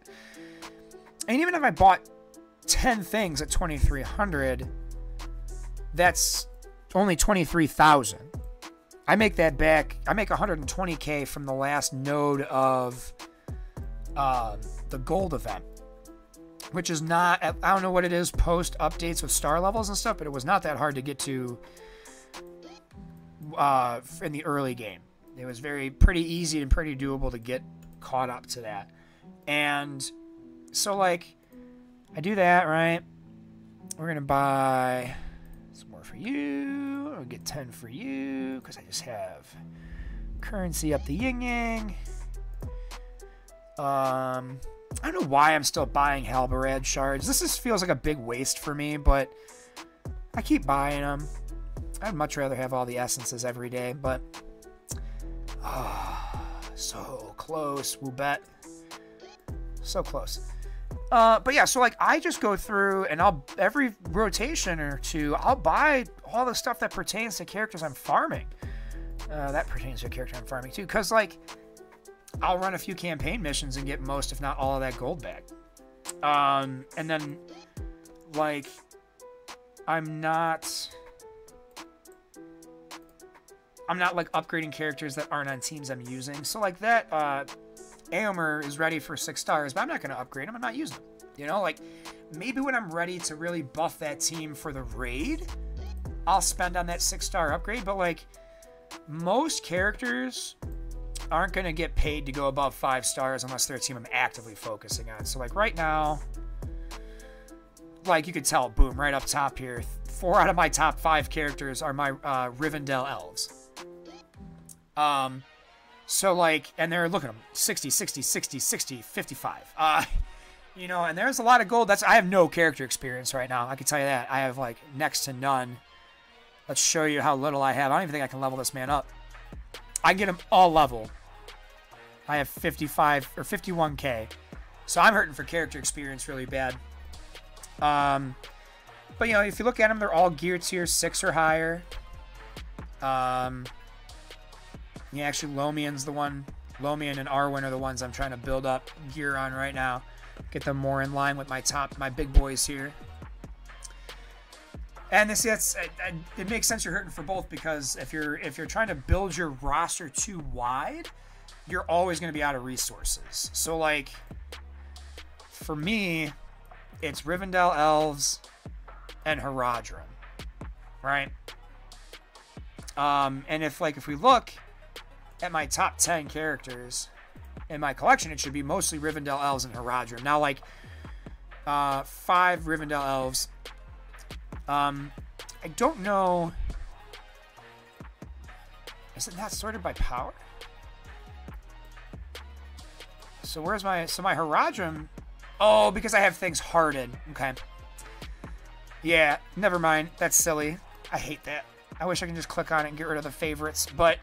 And even if I bought 10 things at 2,300, that's only 23,000. I make that back. I make 120K from the last node of the gold event, which is not, I don't know what it is post updates with star levels and stuff, but it was not that hard to get to in the early game. It was pretty easy and pretty doable to get caught up to that. And so, like, I do that, right? We're going to buy some more for you. I'll get 10 for you because I just have currency up the yin-yang. I don't know why I'm still buying Halberad shards. This feels like a big waste for me, but I keep buying them. I'd much rather have all the essences every day, but so close, Woobet. So close. But yeah, so like I just go through and every rotation or two, I'll buy all the stuff that pertains to characters I'm farming. That pertains to a character I'm farming too, because like I'll run a few campaign missions and get most, if not all, of that gold back. And then like I'm not like upgrading characters that aren't on teams I'm using. So like that HoME is ready for 6 stars, but I'm not going to upgrade them. I'm not using them. You know, like maybe when I'm ready to really buff that team for the raid, I'll spend on that 6-star upgrade. But like most characters aren't going to get paid to go above 5 stars unless they're a team I'm actively focusing on. So like right now, like you could tell, boom, right up top here, 4 out of my top 5 characters are my Rivendell elves. So like, and they're, look at them, 60, 60, 60, 60, 55. You know, and there's a lot of gold. I have no character experience right now. I can tell you that. I have like next to none. Let's show you how little I have. I don't even think I can level this man up. I can get him all level. I have 55 or 51K. So I'm hurting for character experience really bad. But you know, if you look at them, they're all gear tier 6 or higher. Yeah, actually, Lomian's the one. Lomian and Arwen are the ones I'm trying to build up gear on right now. Get them more in line with my big boys here. And it makes sense you're hurting for both, because if you're trying to build your roster too wide, you're always going to be out of resources. So like, for me, it's Rivendell elves and Haradrim, right? And if we look at my top 10 characters in my collection, it should be mostly Rivendell elves and Haradrim. Now, like 5 Rivendell elves. I don't know. Is it not sorted by power? So where's my Haradrim? Oh, because I have things hardened. Okay. Yeah, never mind. That's silly. I hate that. I wish I could just click on it and get rid of the favorites. But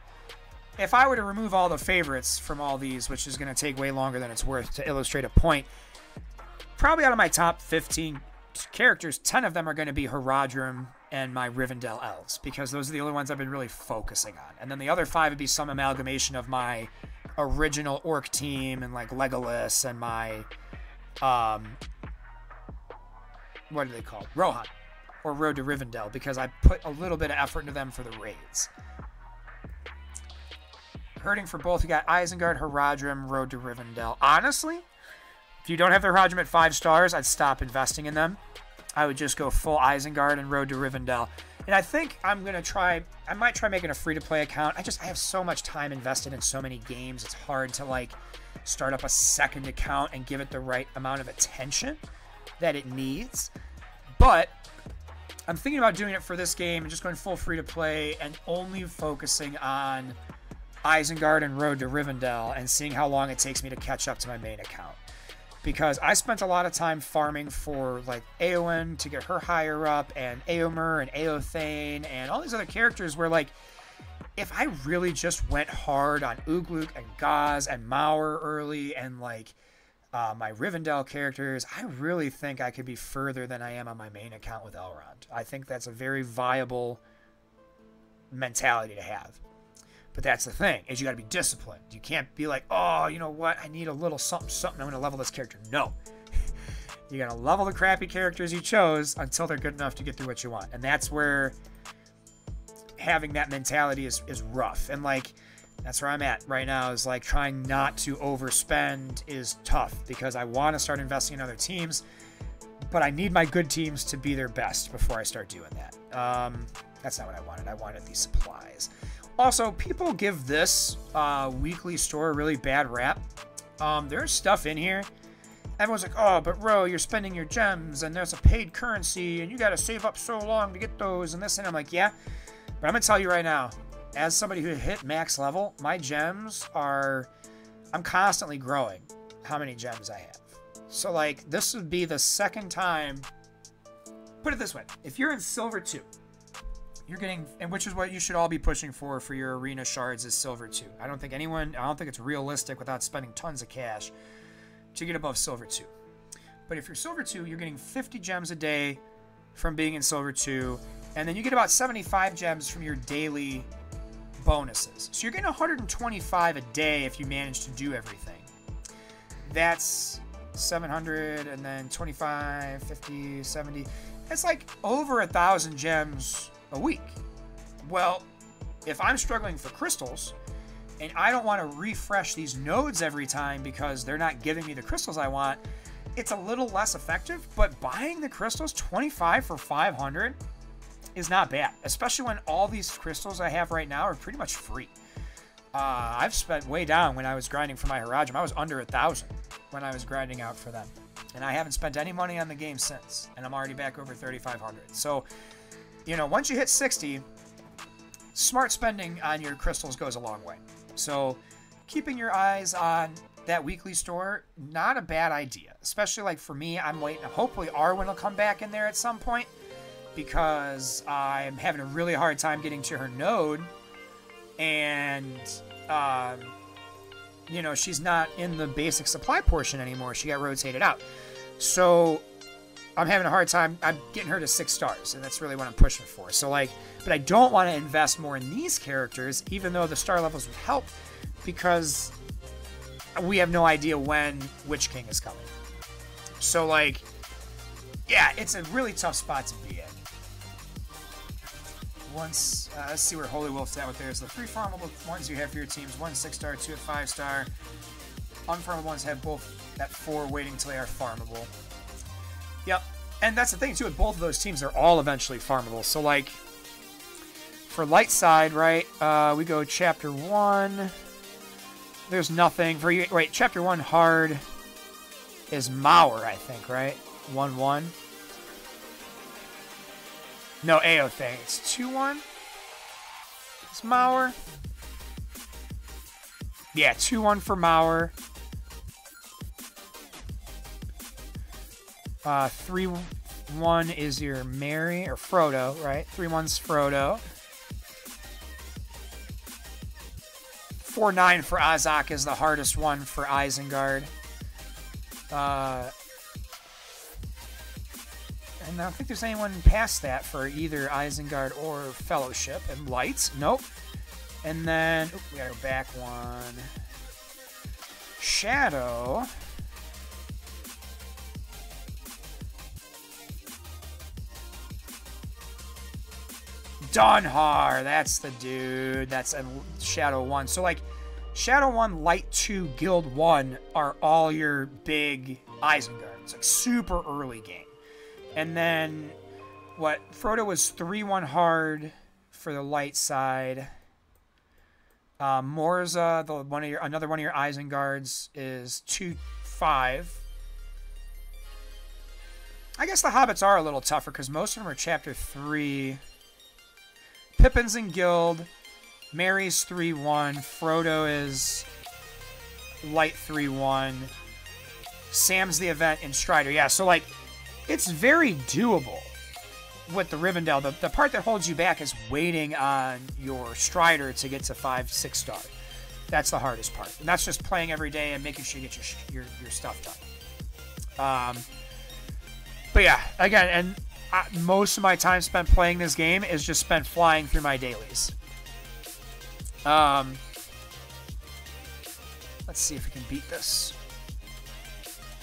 if I were to remove all the favorites from all these, which is going to take way longer than it's worth to illustrate a point, probably out of my top 15 characters, 10 of them are going to be Haradrim and my Rivendell elves, because those are the only ones I've been really focusing on. And then the other 5 would be some amalgamation of my original orc team and like Legolas and my what are they called? Rohan, or Road to Rivendell, because I put a little bit of effort into them for the raids. Hurting for both. You got Isengard, Haradrim, Road to Rivendell. Honestly, if you don't have the Haradrim at 5 stars, I'd stop investing in them. I would just go full Isengard and Road to Rivendell. And I think I might try making a free-to-play account. I have so much time invested in so many games. It's hard to like start up a second account and give it the right amount of attention that it needs. But I'm thinking about doing it for this game and just going full free-to-play and only focusing on Isengard and Road to Rivendell and seeing how long it takes me to catch up to my main account. Because I spent a lot of time farming for like Eowyn to get her higher up, and Eomer and Eothane and all these other characters where like, if I really just went hard on Ugluk and Gaz and Mauer early and like my Rivendell characters, I really think I could be further than I am on my main account with Elrond. I think that's a very viable mentality to have. But that's the thing, is you got to be disciplined. You can't be like, oh, you know what? I need a little something, something. I'm going to level this character. No. You got to level the crappy characters you chose until they're good enough to get through what you want. And that's where having that mentality is rough. And like, that's where I'm at right now, is like trying not to overspend is tough, because I want to start investing in other teams, but I need my good teams to be their best before I start doing that. That's not what I wanted. I wanted these supplies. Also, people give this weekly store a really bad rap. There's stuff in here. Everyone's like, oh, but Ro, you're spending your gems, and there's a paid currency, and you got to save up so long to get those, and this, and I'm like, yeah. But I'm going to tell you right now, as somebody who hit max level, my gems are... I'm constantly growing how many gems I have. So, like, this would be the second time... Put it this way. If you're in Silver 2... You're getting, and which is what you should all be pushing for your arena shards, is Silver 2. I don't think it's realistic without spending tons of cash to get above Silver 2. But if you're Silver 2, you're getting 50 gems a day from being in Silver 2, and then you get about 75 gems from your daily bonuses. So you're getting 125 a day if you manage to do everything. That's 700, and then 25, 50, 70. That's like over 1,000 gems a week. Well, if I'm struggling for crystals and I don't want to refresh these nodes every time because they're not giving me the crystals I want, it's a little less effective. But buying the crystals, 25 for 500, is not bad, especially when all these crystals I have right now are pretty much free. I've spent way down when I was grinding for my Harajim. I was under 1,000 when I was grinding out for them, and I haven't spent any money on the game since, and I'm already back over 3,500. So, you know, once you hit 60, smart spending on your crystals goes a long way. So keeping your eyes on that weekly store, not a bad idea. Especially like for me, I'm waiting. Hopefully Arwen will come back in there at some point, because I'm having a really hard time getting to her node. And, you know, she's not in the basic supply portion anymore. She got rotated out. So I'm having a hard time. I'm getting her to 6 stars, and that's really what I'm pushing for. So, like, but I don't want to invest more in these characters, even though the star levels would help, because we have no idea when Witch King is coming. So, like, yeah, it's a really tough spot to be in. Once, let's see where Holy Wolf's at with theirs. The 3 farmable ones you have for your teams, 1 6-star, 2 at 5-star. Unfarmable ones have both at 4, waiting until they are farmable. Yep, and that's the thing too, with both of those teams, they're all eventually farmable. So like, for light side, right, we go chapter 1, there's nothing. For you, wait, chapter 1 hard is Mauer, I think, right? 1-1. No, Aothane, it's 2-1. It's Mauer. Yeah, 2-1 for Mauer. 3-1 is your Mary, or Frodo, right? 3-1's Frodo. 4-9 for Azak is the hardest one for Isengard. And I don't think there's anyone past that for either Isengard or Fellowship. And Lights, nope. And then, we gotta go back one. Shadow. Dunhar, that's the dude. That's a Shadow 1. So, like, Shadow 1, Light 2, Guild 1 are all your big Isengard. It's like super early game. And then, what, Frodo was 3-1 hard for the light side. Morza, another one of your Isengards, is 2-5. I guess the Hobbits are a little tougher, because most of them are Chapter 3. Pippin's in Guild. Merry's 3-1. Frodo is Light 3-1. Sam's the event in Strider. Yeah, so, like, it's very doable with the Rivendell. The part that holds you back is waiting on your Strider to get to 5-6 star. That's the hardest part. And that's just playing every day and making sure you get your stuff done. But yeah, again, and most of my time spent playing this game is just spent flying through my dailies. Let's see if we can beat this.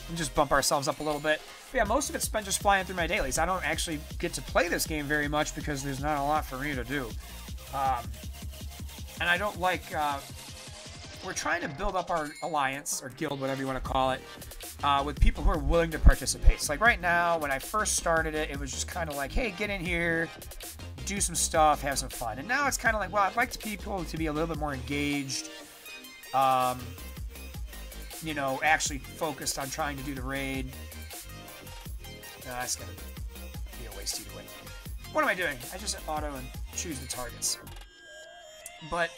And just bump ourselves up a little bit. But yeah, most of it's spent just flying through my dailies. I don't actually get to play this game very much because there's not a lot for me to do. And I don't like... we're trying to build up our alliance, or guild, whatever you want to call it, with people who are willing to participate. So like right now, when I first started it, it was just kind of like, hey, get in here, do some stuff, have some fun. And now it's kind of like, well, I'd like people to be a little bit more engaged, you know, actually focused on trying to do the raid. That's going to be a waste either way. What am I doing? I just hit auto and choose the targets. But,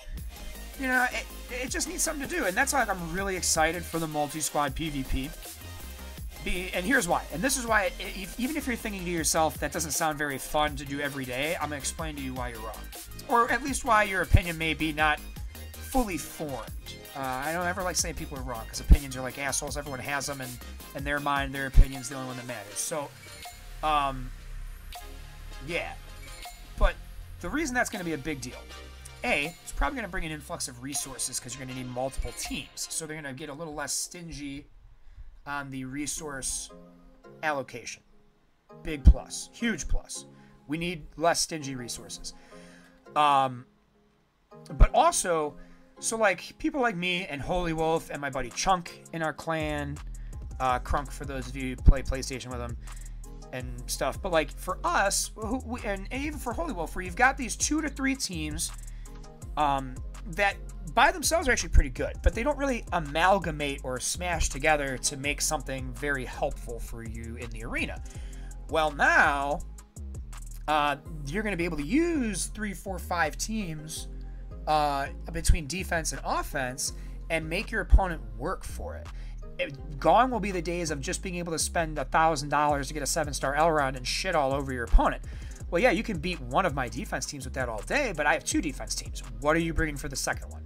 you know, it just needs something to do. And that's why I'm really excited for the multi-squad PvP. And here's why. And this is why, even if you're thinking to yourself, that doesn't sound very fun to do every day, I'm going to explain to you why you're wrong. Or at least why your opinion may be not fully formed. I don't ever like saying people are wrong, because opinions are like assholes. Everyone has them, and in their mind, their opinion's the only one that matters. So, yeah. But the reason that's going to be a big deal, A, it's probably going to bring an influx of resources, because you're going to need multiple teams. So they're going to get a little less stingy on the resource allocation. Big plus. Huge plus. We need less stingy resources. But also... So, like, people like me and Holy Wolf and my buddy Chunk in our clan, Crunk for those of you who play PlayStation with him and stuff. But, like, for us, and even for Holy Wolf, where you've got these 2 to 3 teams that by themselves are actually pretty good, but they don't really amalgamate or smash together to make something very helpful for you in the arena. Well, now, you're going to be able to use 3, 4, 5 teams between defense and offense and make your opponent work for it. Gone will be the days of just being able to spend $1,000 to get a 7-star L round and shit all over your opponent. Well, yeah, you can beat one of my defense teams with that all day, but I have 2 defense teams. What are you bringing for the second one?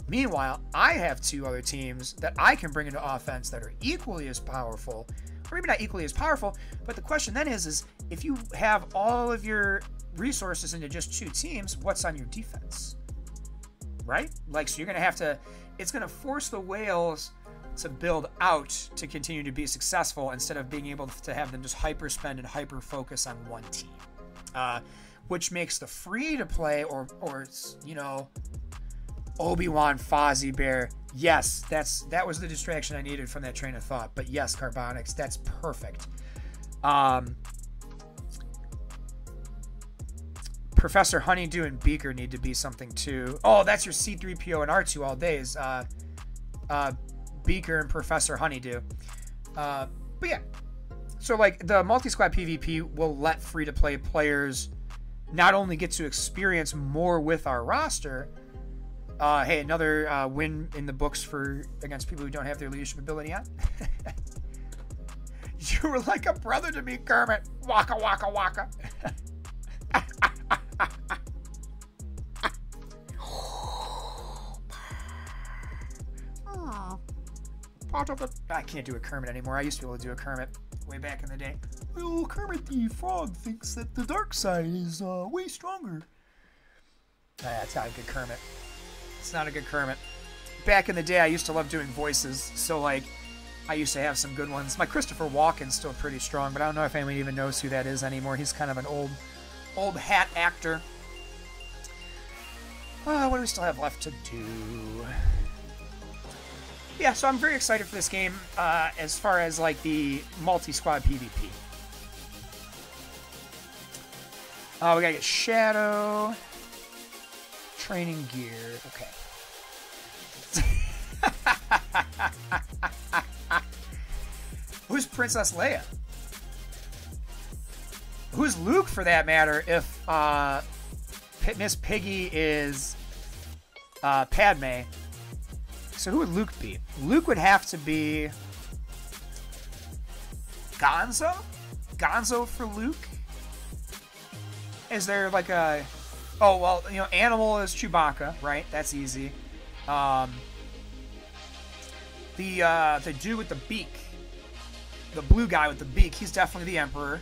Meanwhile, I have 2 other teams that I can bring into offense that are equally as powerful, or maybe not equally as powerful, but the question then is if you have all of your resources into just 2 teams, what's on your defense? Right? Like, so you're going to have to, it's going to force the whales to build out to continue to be successful instead of being able to have them just hyper spend and hyper focus on one team. Which makes the free to play or you know, Obi-Wan Fozzie Bear. Yes, that was the distraction I needed from that train of thought. But yes, Carbonics, that's perfect. Professor Honeydew and Beaker need to be something too. Oh, that's your C3PO and R2 all days. Beaker and Professor Honeydew. But yeah. So like the multi-squad PvP will let free-to-play players not only get to experience more with our roster. Hey, another win in the books against people who don't have their leadership ability on. You were like a brother to me, Kermit. Waka waka waka. I can't do a Kermit anymore. I used to be able to do a Kermit way back in the day. Well, Kermit the Frog thinks that the dark side is way stronger. That's not a good Kermit. It's not a good Kermit. Back in the day, I used to love doing voices, so like, I used to have some good ones. My Christopher Walken's still pretty strong, but I don't know if anyone even knows who that is anymore. He's kind of an old hat actor. What do we still have left to do? Yeah, so I'm very excited for this game as far as like the multi-squad PvP. We gotta get Shadow, training gear. Okay. Who's Princess Leia? Who's Luke, for that matter, if Miss Piggy is Padme? So who would Luke be? Luke would have to be Gonzo? Gonzo for Luke? Is there like a... Oh, well, you know, Animal is Chewbacca, right? That's easy. The dude with the beak. The blue guy with the beak, he's definitely the Emperor.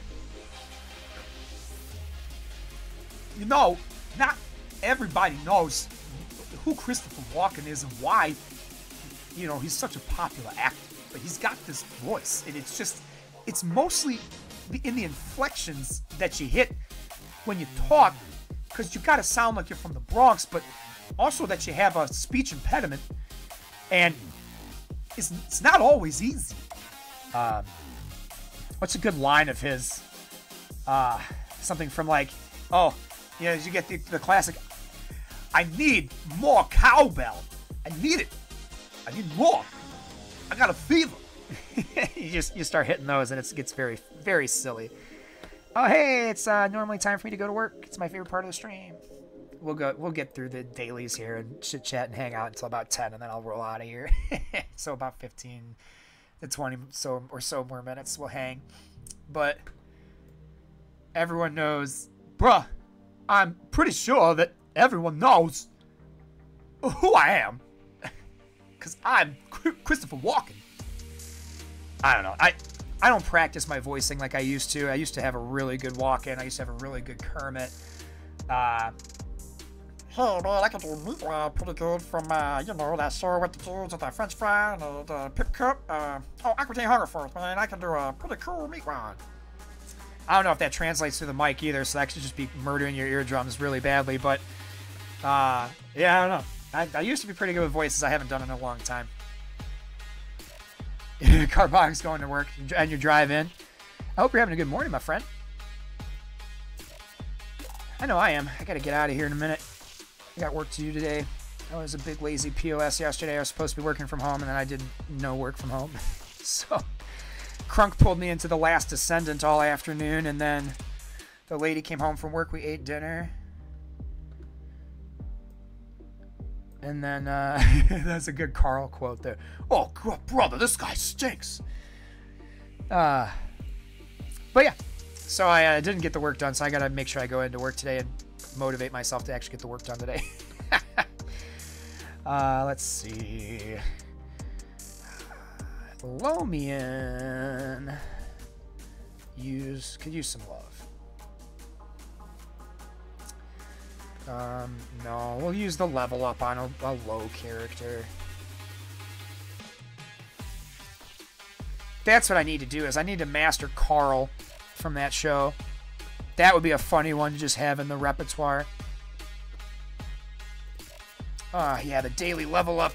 You know, not everybody knows who Christopher Walken is and why, you know, he's such a popular actor. But he's got this voice, and it's mostly in the inflections that you hit when you talk, because you got to sound like you're from the Bronx, but also that you have a speech impediment, and it's not always easy. What's a good line of his? Something from like, oh, you know, you get the classic, I need more cowbell. I need it. I need more. I got a fever. you start hitting those, and it gets very, very silly. Oh, hey, it's normally time for me to go to work. It's my favorite part of the stream. We'll get through the dailies here and chit chat and hang out until about 10, and then I'll roll out of here. So about 15 to 20 or so more minutes we'll hang. But everyone knows, bruh, I'm pretty sure that everyone knows who I am. Because I'm Christopher Walken. I don't know. I don't practice my voicing like I used to. I used to have a really good Walken. I used to have a really good Kermit. Hey, man, I can do meat pretty good from, you know, that show with the dudes with the French fry and the pip cup. Oh, Aquitaine Hungerforth, man. I can do a pretty cool meat rod. I don't know if that translates to the mic either, so that could just be murdering your eardrums really badly. But, yeah, I don't know. I used to be pretty good with voices. I haven't done it in a long time. Carbog's going to work and you drive in. I hope you're having a good morning, my friend. I know I am. I got to get out of here in a minute. I got work to do today. I was a big lazy POS yesterday. I was supposed to be working from home, and then I didn't know work from home. So Crunk pulled me into The Last Descendant all afternoon, and then the lady came home from work. We ate dinner. And then, that's a good Carl quote there. Oh, brother, this guy stinks. But yeah, so I didn't get the work done, so I got to make sure I go into work today and motivate myself to actually get the work done today. Let's see. Lomian. Could use some love. No, we'll use the level up on a low character. That's what I need to do, is I need to master Carl from that show. That would be a funny one to just have in the repertoire. Yeah, the daily level up.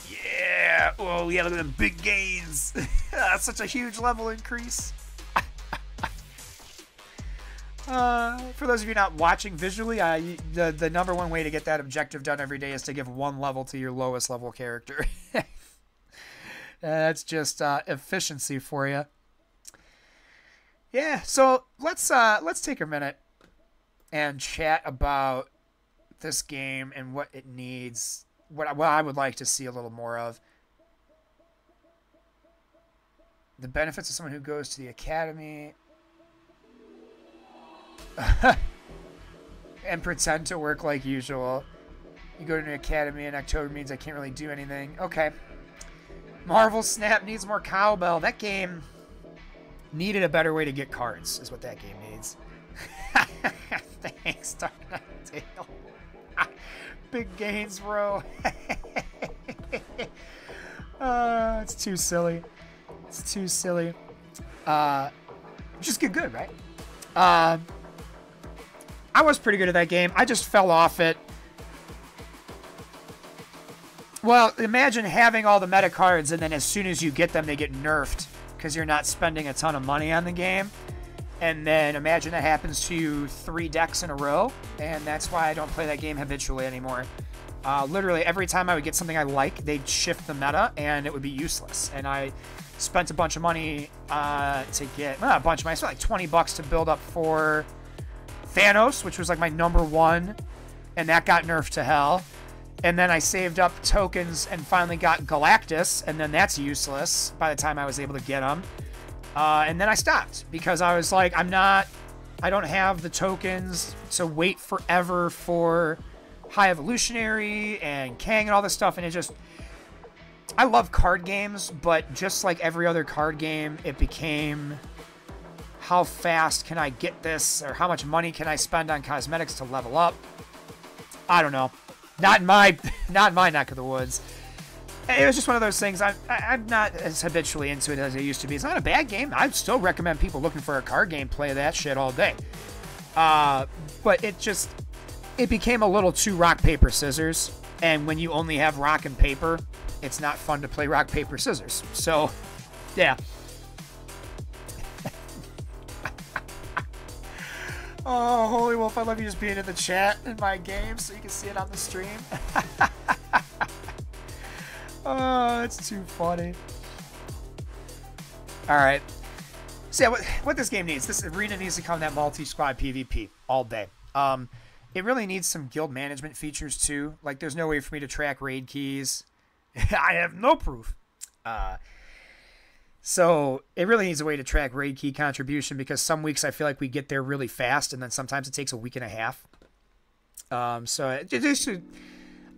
Yeah! Oh, yeah, look at them big gains. That's such a huge level increase. For those of you not watching visually, the number one way to get that objective done every day is to give one level to your lowest level character. That's just efficiency for you. Yeah, so let's take a minute and chat about this game and what it needs, what I would like to see a little more of. The benefits of someone who goes to the academy and pretend to work like usual. You go to an academy in October means I can't really do anything. Okay. Marvel Snap needs more cowbell. That game needed a better way to get cards, is what that game needs. Thanks, Dark Nightail. Big gains, bro. It's too silly. It's too silly. Just get good, right? I was pretty good at that game. I just fell off it. Well, imagine having all the meta cards, and then as soon as you get them, they get nerfed because you're not spending a ton of money on the game. And then imagine that happens to you 3 decks in a row, and that's why I don't play that game habitually anymore. Literally, every time I would get something I like, they'd shift the meta, and it would be useless. And I spent a bunch of money to get... Well, not a bunch of money. I spent like 20 bucks to build up for Thanos, which was like my #1, and that got nerfed to hell. And then I saved up tokens and finally got Galactus, and then that's useless by the time I was able to get them. And then I stopped because I was like, I don't have the tokens to wait forever for High Evolutionary and Kang and all this stuff, and it just... I love card games, but just like every other card game, it became... How fast can I get this, or how much money can I spend on cosmetics to level up? I don't know. Not in my neck of the woods. It was just one of those things. I'm not as habitually into it as I used to be. It's not a bad game. I'd still recommend people looking for a card game play that shit all day. But it became a little too rock, paper, scissors. And when you only have rock and paper, it's not fun to play rock, paper, scissors. So, yeah. Oh, Holy Wolf, I love you just being in the chat in my game so you can see it on the stream. Oh, it's too funny. Alright. So yeah, what this game needs, this arena needs to come that multi-squad PvP all day. It really needs some guild management features too. Like, there's no way for me to track raid keys. I have no proof. So it really needs a way to track raid key contribution, because some weeks I feel like we get there really fast, and then sometimes it takes a week and a half.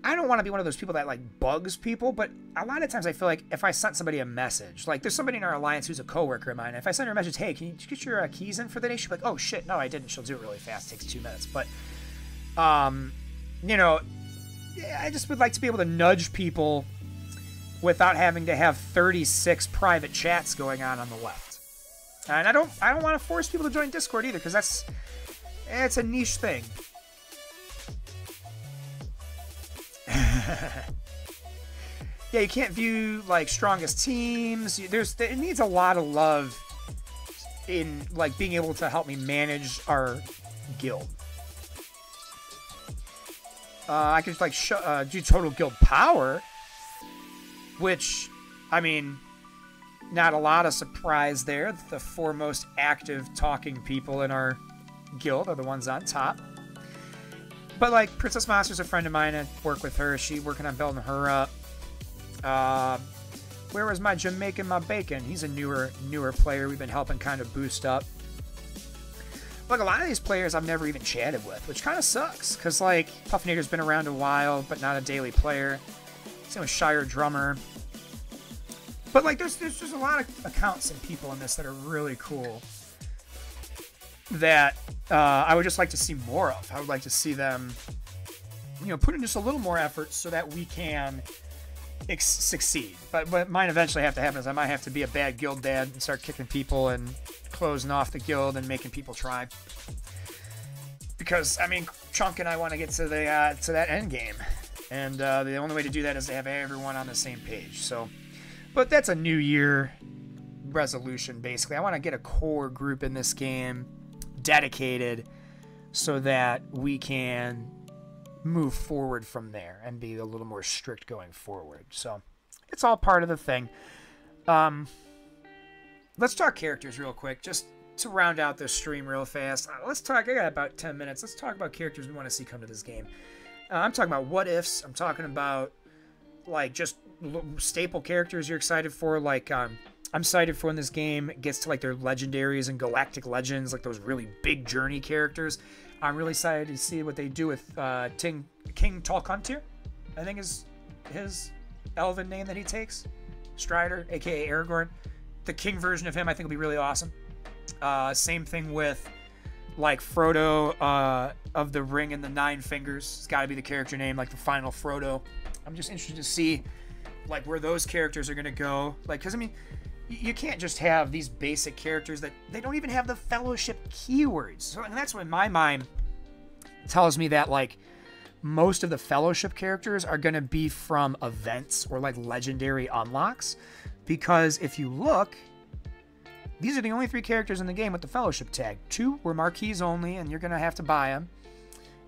I don't want to be one of those people that like bugs people, but a lot of times I feel like if I sent somebody a message, like there's somebody in our alliance who's a coworker of mine, if I send her a message, hey, can you get your keys in for the day? She'll be like, oh shit, no, I didn't. She'll do it really fast. It takes 2 minutes. But, you know, I just would like to be able to nudge people without having to have 36 private chats going on the left. And I don't want to force people to join Discord either, because it's a niche thing. Yeah, you can't view like strongest teams. It needs a lot of love in like being able to help me manage our guild. I could like do total guild power, which, I mean, not a lot of surprise there. The foremost active talking people in our guild are the ones on top. But, like, Princess Monster's a friend of mine. I work with her. She's working on building her up. Where was my Jamaican, my bacon? He's a newer player we've been helping kind of boost up. Look, a lot of these players I've never even chatted with, which kind of sucks. Because, like, Puffinator's been around a while, but not a daily player. Same with Shire Drummer. But, like, there's just a lot of accounts and people in this that are really cool. That I would just like to see more of. I would like to see them, you know, put in just a little more effort so that we can succeed. But what might eventually have to happen is I might have to be a bad guild dad and start kicking people and closing off the guild and making people try. Because, I mean, Chunk and I want to get to that end game. And the only way to do that is to have everyone on the same page. So, but that's a New Year resolution, basically. I want to get a core group in this game dedicated so that we can move forward from there and be a little more strict going forward. So it's all part of the thing. Let's talk characters real quick, just to round out this stream real fast. I got about 10 minutes. Let's talk about characters we want to see come to this game. I'm talking about what ifs. I'm talking about like just staple characters you're excited for. Like I'm excited for when this game gets to like their legendaries and galactic legends, like those really big journey characters. I'm really excited to see what they do with King Talkuntir, I think is his elven name that he takes. Strider, aka Aragorn. The king version of him I think will be really awesome. Same thing with like Frodo of the Ring and the Nine Fingers. It's got to be the character name, like the final Frodo. I'm just interested to see like where those characters are going to go. Like, because I mean, you can't just have these basic characters that they don't even have the fellowship keywords. So, and that's what my mind tells me that like most of the fellowship characters are going to be from events or like legendary unlocks. Because if you look, these are the only 3 characters in the game with the fellowship tag. 2 were marquees only, and you're going to have to buy them.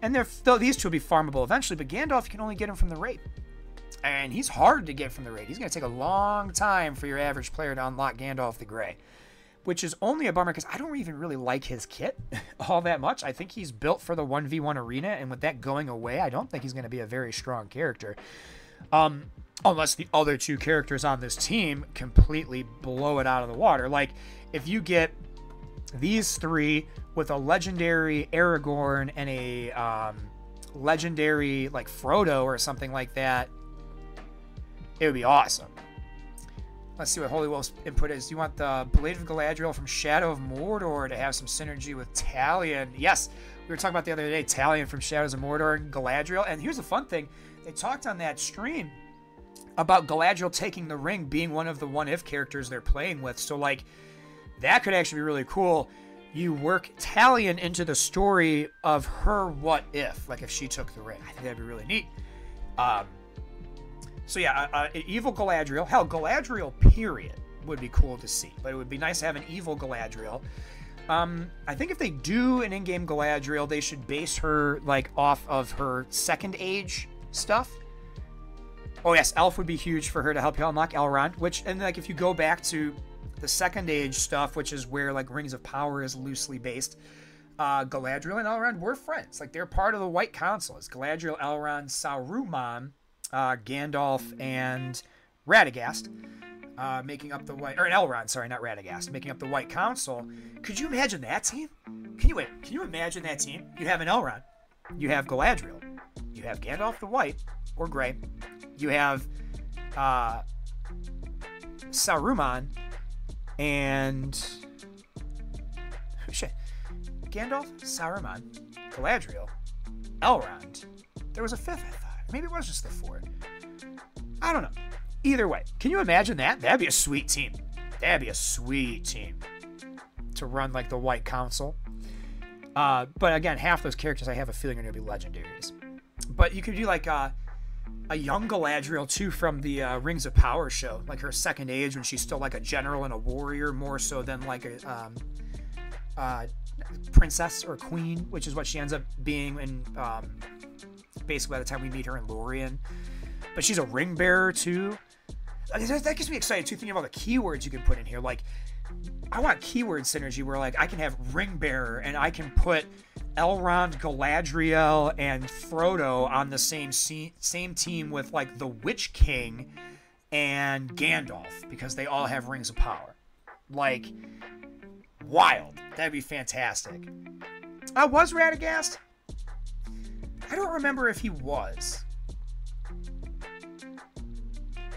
And these 2 will be farmable eventually, but Gandalf, you can only get him from the raid. And he's hard to get from the raid. He's going to take a long time for your average player to unlock Gandalf the Grey. Which is only a bummer, because I don't even really like his kit all that much. I think he's built for the 1v1 arena, and with that going away, I don't think he's going to be a very strong character. Unless the other 2 characters on this team completely blow it out of the water. Like, if you get these 3 with a legendary Aragorn and a legendary, like, Frodo or something like that, it would be awesome. Let's see what Holy Wolf's input is. You want the Blade of Galadriel from Shadow of Mordor to have some synergy with Talion. Yes, we were talking about the other day, Talion from Shadows of Mordor and Galadriel. And here's the fun thing. They talked on that stream about Galadriel taking the ring being one of the what-if characters they're playing with. So, like, that could actually be really cool. You work Talion into the story of her what-if, like if she took the ring. I think that'd be really neat. So yeah, evil Galadriel. Hell, Galadriel, period, would be cool to see. But it would be nice to have an evil Galadriel. I think if they do an in-game Galadriel, they should base her, like, off of her Second Age stuff. Oh yes, Elf would be huge for her to help you unlock Elrond, which, and like if you go back to the Second Age stuff, which is where like Rings of Power is loosely based, Galadriel and Elrond were friends. Like they're part of the White Council. It's Galadriel, Elrond, Saruman, Gandalf, and Radagast making up the White, or Elrond, sorry, not Radagast, making up the White Council. Could you imagine that team? Can you imagine that team? You have an Elrond, you have Galadriel, you have Gandalf the White or Gray. You have Saruman and shit. Gandalf, Saruman, Galadriel, Elrond. There was a fifth, I thought. Maybe it was just the fourth. I don't know. Either way, can you imagine that? That'd be a sweet team. That'd be a sweet team to run like the White Council. But again, half those characters I have a feeling are going to be legendaries. But you could do like a young Galadriel too from the Rings of Power show, like her Second Age when she's still like a general and a warrior more so than like a princess or queen, which is what she ends up being in basically by the time we meet her in Lorien. But she's a ring bearer too. That gets me excited too, thinking about the keywords you can put in here. Like I want keyword synergy where like I can have ring bearer and I can put Elrond, Galadriel, and Frodo on the same team with like the Witch King and Gandalf because they all have rings of power. Like wild. That'd be fantastic. Was Radagast? I don't remember if he was.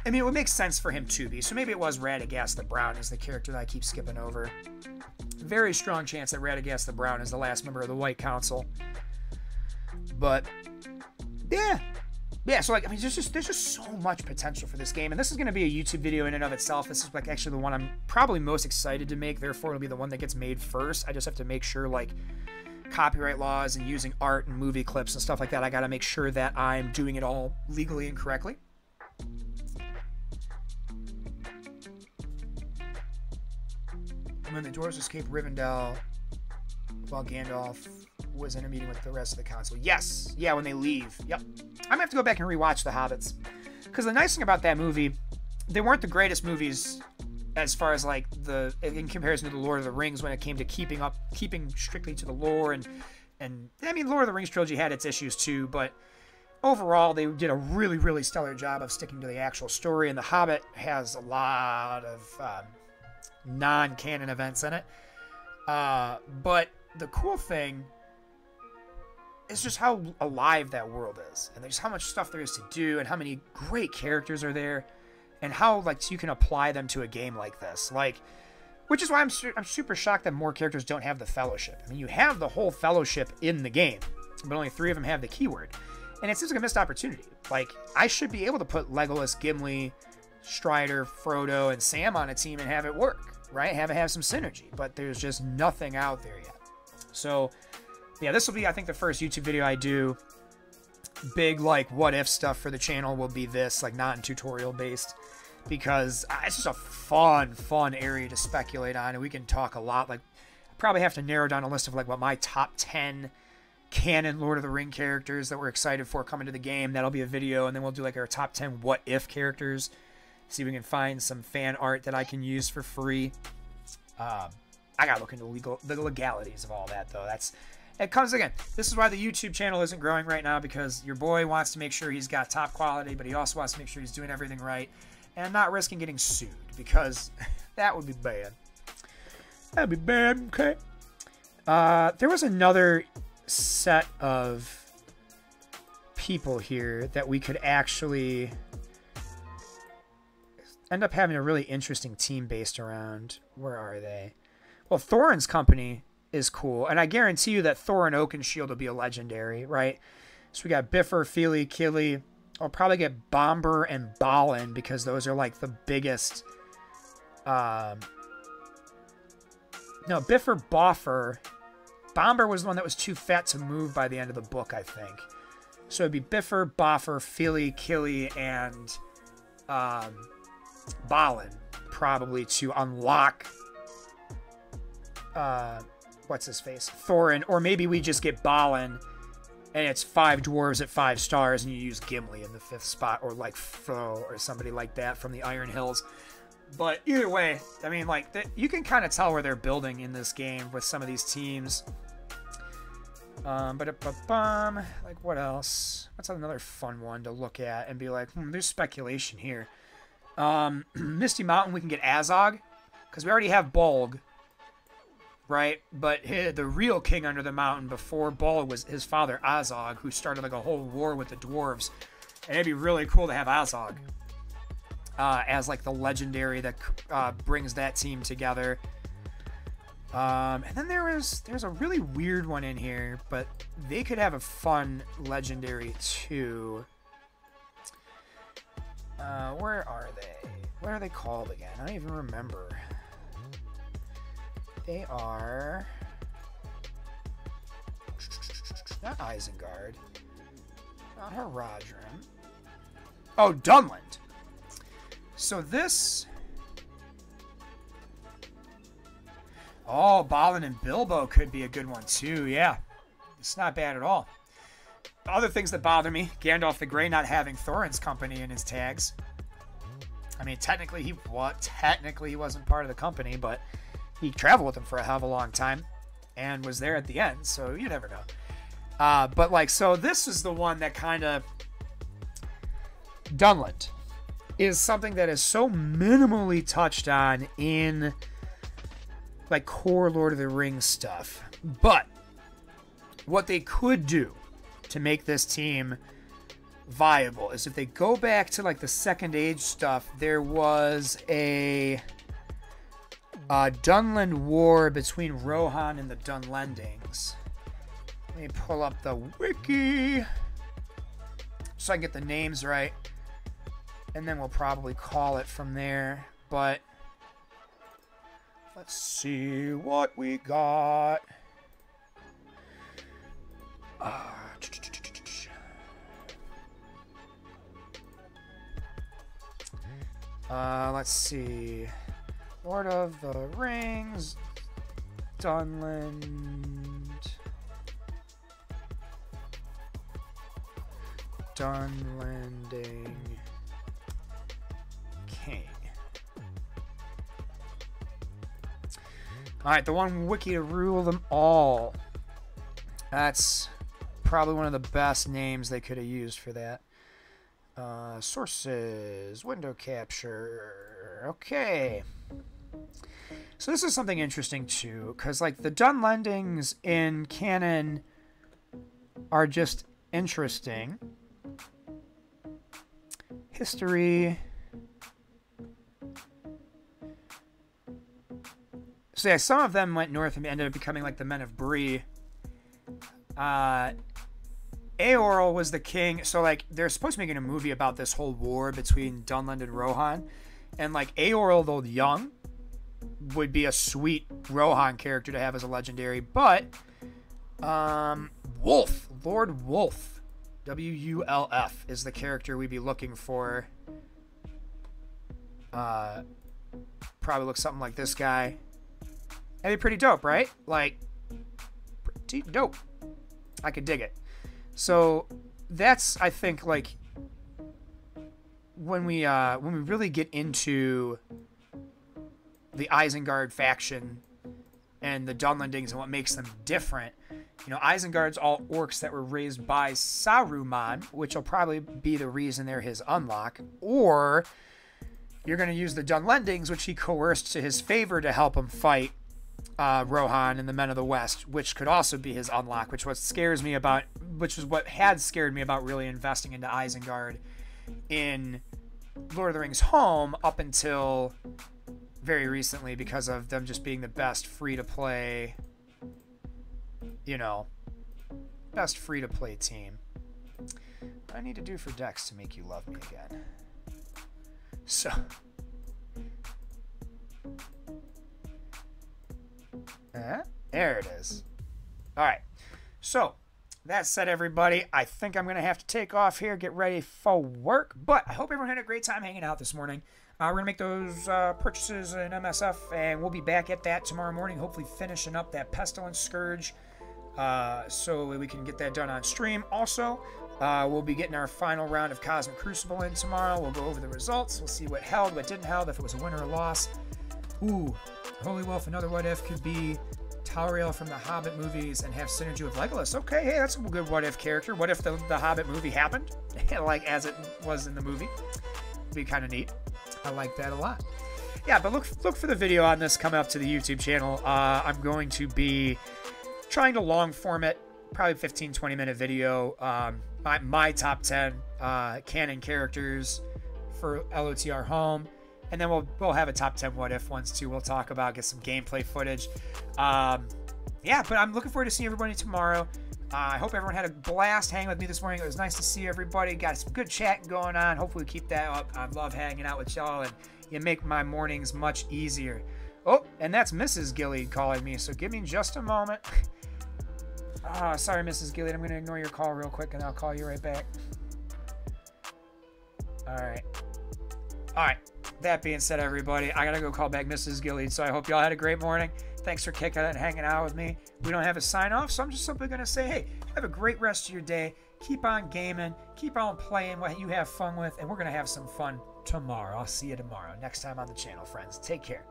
I mean, it would make sense for him to be. So maybe it was Radagast the Brown is the character that I keep skipping over. Very strong chance that Radagast the Brown is the last member of the White Council. But yeah. Yeah, so like I mean there's just so much potential for this game. And this is gonna be a YouTube video in and of itself. This is like actually the one I'm probably most excited to make, therefore it'll be the one that gets made first. I just have to make sure like copyright laws and using art and movie clips and stuff like that, I gotta make sure that I'm doing it all legally and correctly. And when the dwarves escape Rivendell while Gandalf was in a meeting with the rest of the council. Yes. Yeah, when they leave. Yep. I'm going to have to go back and rewatch The Hobbits. Because the nice thing about that movie, they weren't the greatest movies as far as like in comparison to the Lord of the Rings when it came to keeping strictly to the lore. And I mean, Lord of the Rings trilogy had its issues too, but overall they did a really, really stellar job of sticking to the actual story. And The Hobbit has a lot of non-canon events in it. But the cool thing is just how alive that world is, and there's how much stuff there is to do, and how many great characters are there, and how like you can apply them to a game like this. Like, which is why I'm super shocked that more characters don't have the Fellowship. I mean, you have the whole Fellowship in the game, but only 3 of them have the keyword, and it seems like a missed opportunity. Like, I should be able to put Legolas, Gimli, Strider, Frodo, and Sam on a team and have it work, right? Have it have some synergy, but there's just nothing out there yet. So yeah, this will be, I think, the first YouTube video I do. Big, like, what-if stuff for the channel will be this, like, not in tutorial based, because it's just a fun area to speculate on, and we can talk a lot. Like, I probably have to narrow down a list of, like, what my top 10 canon Lord of the Ring characters that we're excited for coming to the game. That'll be a video, and then we'll do, like, our top 10 what-if characters. See if we can find some fan art that I can use for free. I gotta look into the legalities of all that, though. It comes again. This is why the YouTube channel isn't growing right now, because your boy wants to make sure he's got top quality, but he also wants to make sure he's doing everything right and not risking getting sued, because that would be bad. That'd be bad, okay? There was another set of people here that we could actually end up having a really interesting team based around, where are they? Well, Thorin's company is cool, and I guarantee you that Thorin Oakenshield will be a legendary, right? So we got Biffer, Feely, Killy. I'll probably get Bomber and Balin because those are like the biggest. No, Biffer, Boffer. Bomber was the one that was too fat to move by the end of the book, I think. So it'd be Biffer, Boffer, Feely, Killy, and Balin probably to unlock what's his face? Thorin, or maybe we just get Balin and it's 5 dwarves at 5 stars and you use Gimli in the 5th spot, or like Fro or somebody like that from the Iron Hills. But either way, I mean, like, you can kind of tell where they're building in this game with some of these teams. Like, what else? What's another fun one to look at and be like, there's speculation here. Misty Mountain, we can get Azog, because we already have Bolg, right? But the real king under the mountain before Bolg was his father, Azog, who started like a whole war with the dwarves. And it'd be really cool to have Azog as like the legendary that brings that team together. And then there's a really weird one in here, but they could have a fun legendary too. Where are they? What are they called again? I don't even remember. They are not Isengard, not Haradrim. Oh, Dunland. So this. Oh, Balin and Bilbo could be a good one too. Yeah, it's not bad at all. Other things that bother me: Gandalf the Grey not having Thorin's company in his tags. I mean, technically he wasn't part of the company, but he traveled with them for a hell of a long time and was there at the end, so you never know. But like, so this is the one that kind of Dunland is something that is so minimally touched on in like core Lord of the Rings stuff. But what they could do to make this team viable is if they go back to like the Second Age stuff, there was a Dunland war between Rohan and the Dunlendings. Let me pull up the wiki so I can get the names right, and then we'll probably call it from there. But let's see what we got. Let's see. Lord of the Rings, Dunlanding King. Alright, the one wiki to rule them all. That's probably one of the best names they could have used for that. Sources, window capture. Okay. So this is something interesting too, because like the Dunlendings in canon are just interesting. History. So yeah, some of them went north and ended up becoming like the Men of Bree. Eorl was the king. So like they're supposed to be making a movie about this whole war between Dunland and Rohan. And like Eorl, though young, would be a sweet Rohan character to have as a legendary. But Wolf, Lord Wolf, W-U-L-F, is the character we'd be looking for. Probably looks something like this guy. That'd be pretty dope, right? Like, pretty dope. I could dig it. So that's, I think, like when we really get into the Isengard faction and the Dunlendings and what makes them different. You know, Isengard's all orcs that were raised by Saruman, which will probably be the reason they're his unlock. Or you're going to use the Dunlendings, which he coerced to his favor to help him fight Rohan and the Men of the West, which could also be his unlock, which is what had scared me about really investing into Isengard in Lord of the Rings HoME up until very recently because of them just being the best free-to-play, you know, best free-to-play team. What do I need to do for Dex to make you love me again? So... there it is. All right. So, that said, everybody, I think I'm going to have to take off here, get ready for work. But I hope everyone had a great time hanging out this morning. We're going to make those purchases in MSF, and we'll be back at that tomorrow morning, hopefully finishing up that Pestilence Scourge so we can get that done on stream. Also, we'll be getting our final round of Cosmic Crucible in tomorrow. We'll go over the results. We'll see what held, what didn't held, if it was a win or a loss. Ooh, Holy Wolf, another what if could be Tauriel from the Hobbit movies and have synergy with Legolas. Okay, hey, that's a good what if character. What if the Hobbit movie happened, like as it was in the movie? Be kind of neat. I like that a lot. Yeah, but look for the video on this coming up to the YouTube channel. I'm going to be trying to long form it, probably 15-20 minute video. My top 10 canon characters for LOTR HoME. And then we'll have a top 10 what if ones too. We'll talk about, get some gameplay footage. Yeah, but I'm looking forward to seeing everybody tomorrow. I hope everyone had a blast hanging with me this morning. It was nice to see everybody. Got some good chatting going on. Hopefully we keep that up. I love hanging out with y'all, and you make my mornings much easier. Oh, and that's Mrs. Gilead calling me, so give me just a moment. Oh, sorry, Mrs. Gilead. I'm going to ignore your call real quick, and I'll call you right back. All right. All right. That being said, everybody, I gotta go call back Mrs. Gilead, so I hope y'all had a great morning. Thanks for kicking it and hanging out with me. We don't have a sign-off, so I'm just simply gonna say, hey, have a great rest of your day. Keep on gaming. Keep on playing what you have fun with, and we're gonna have some fun tomorrow. I'll see you tomorrow. Next time on the channel, friends. Take care.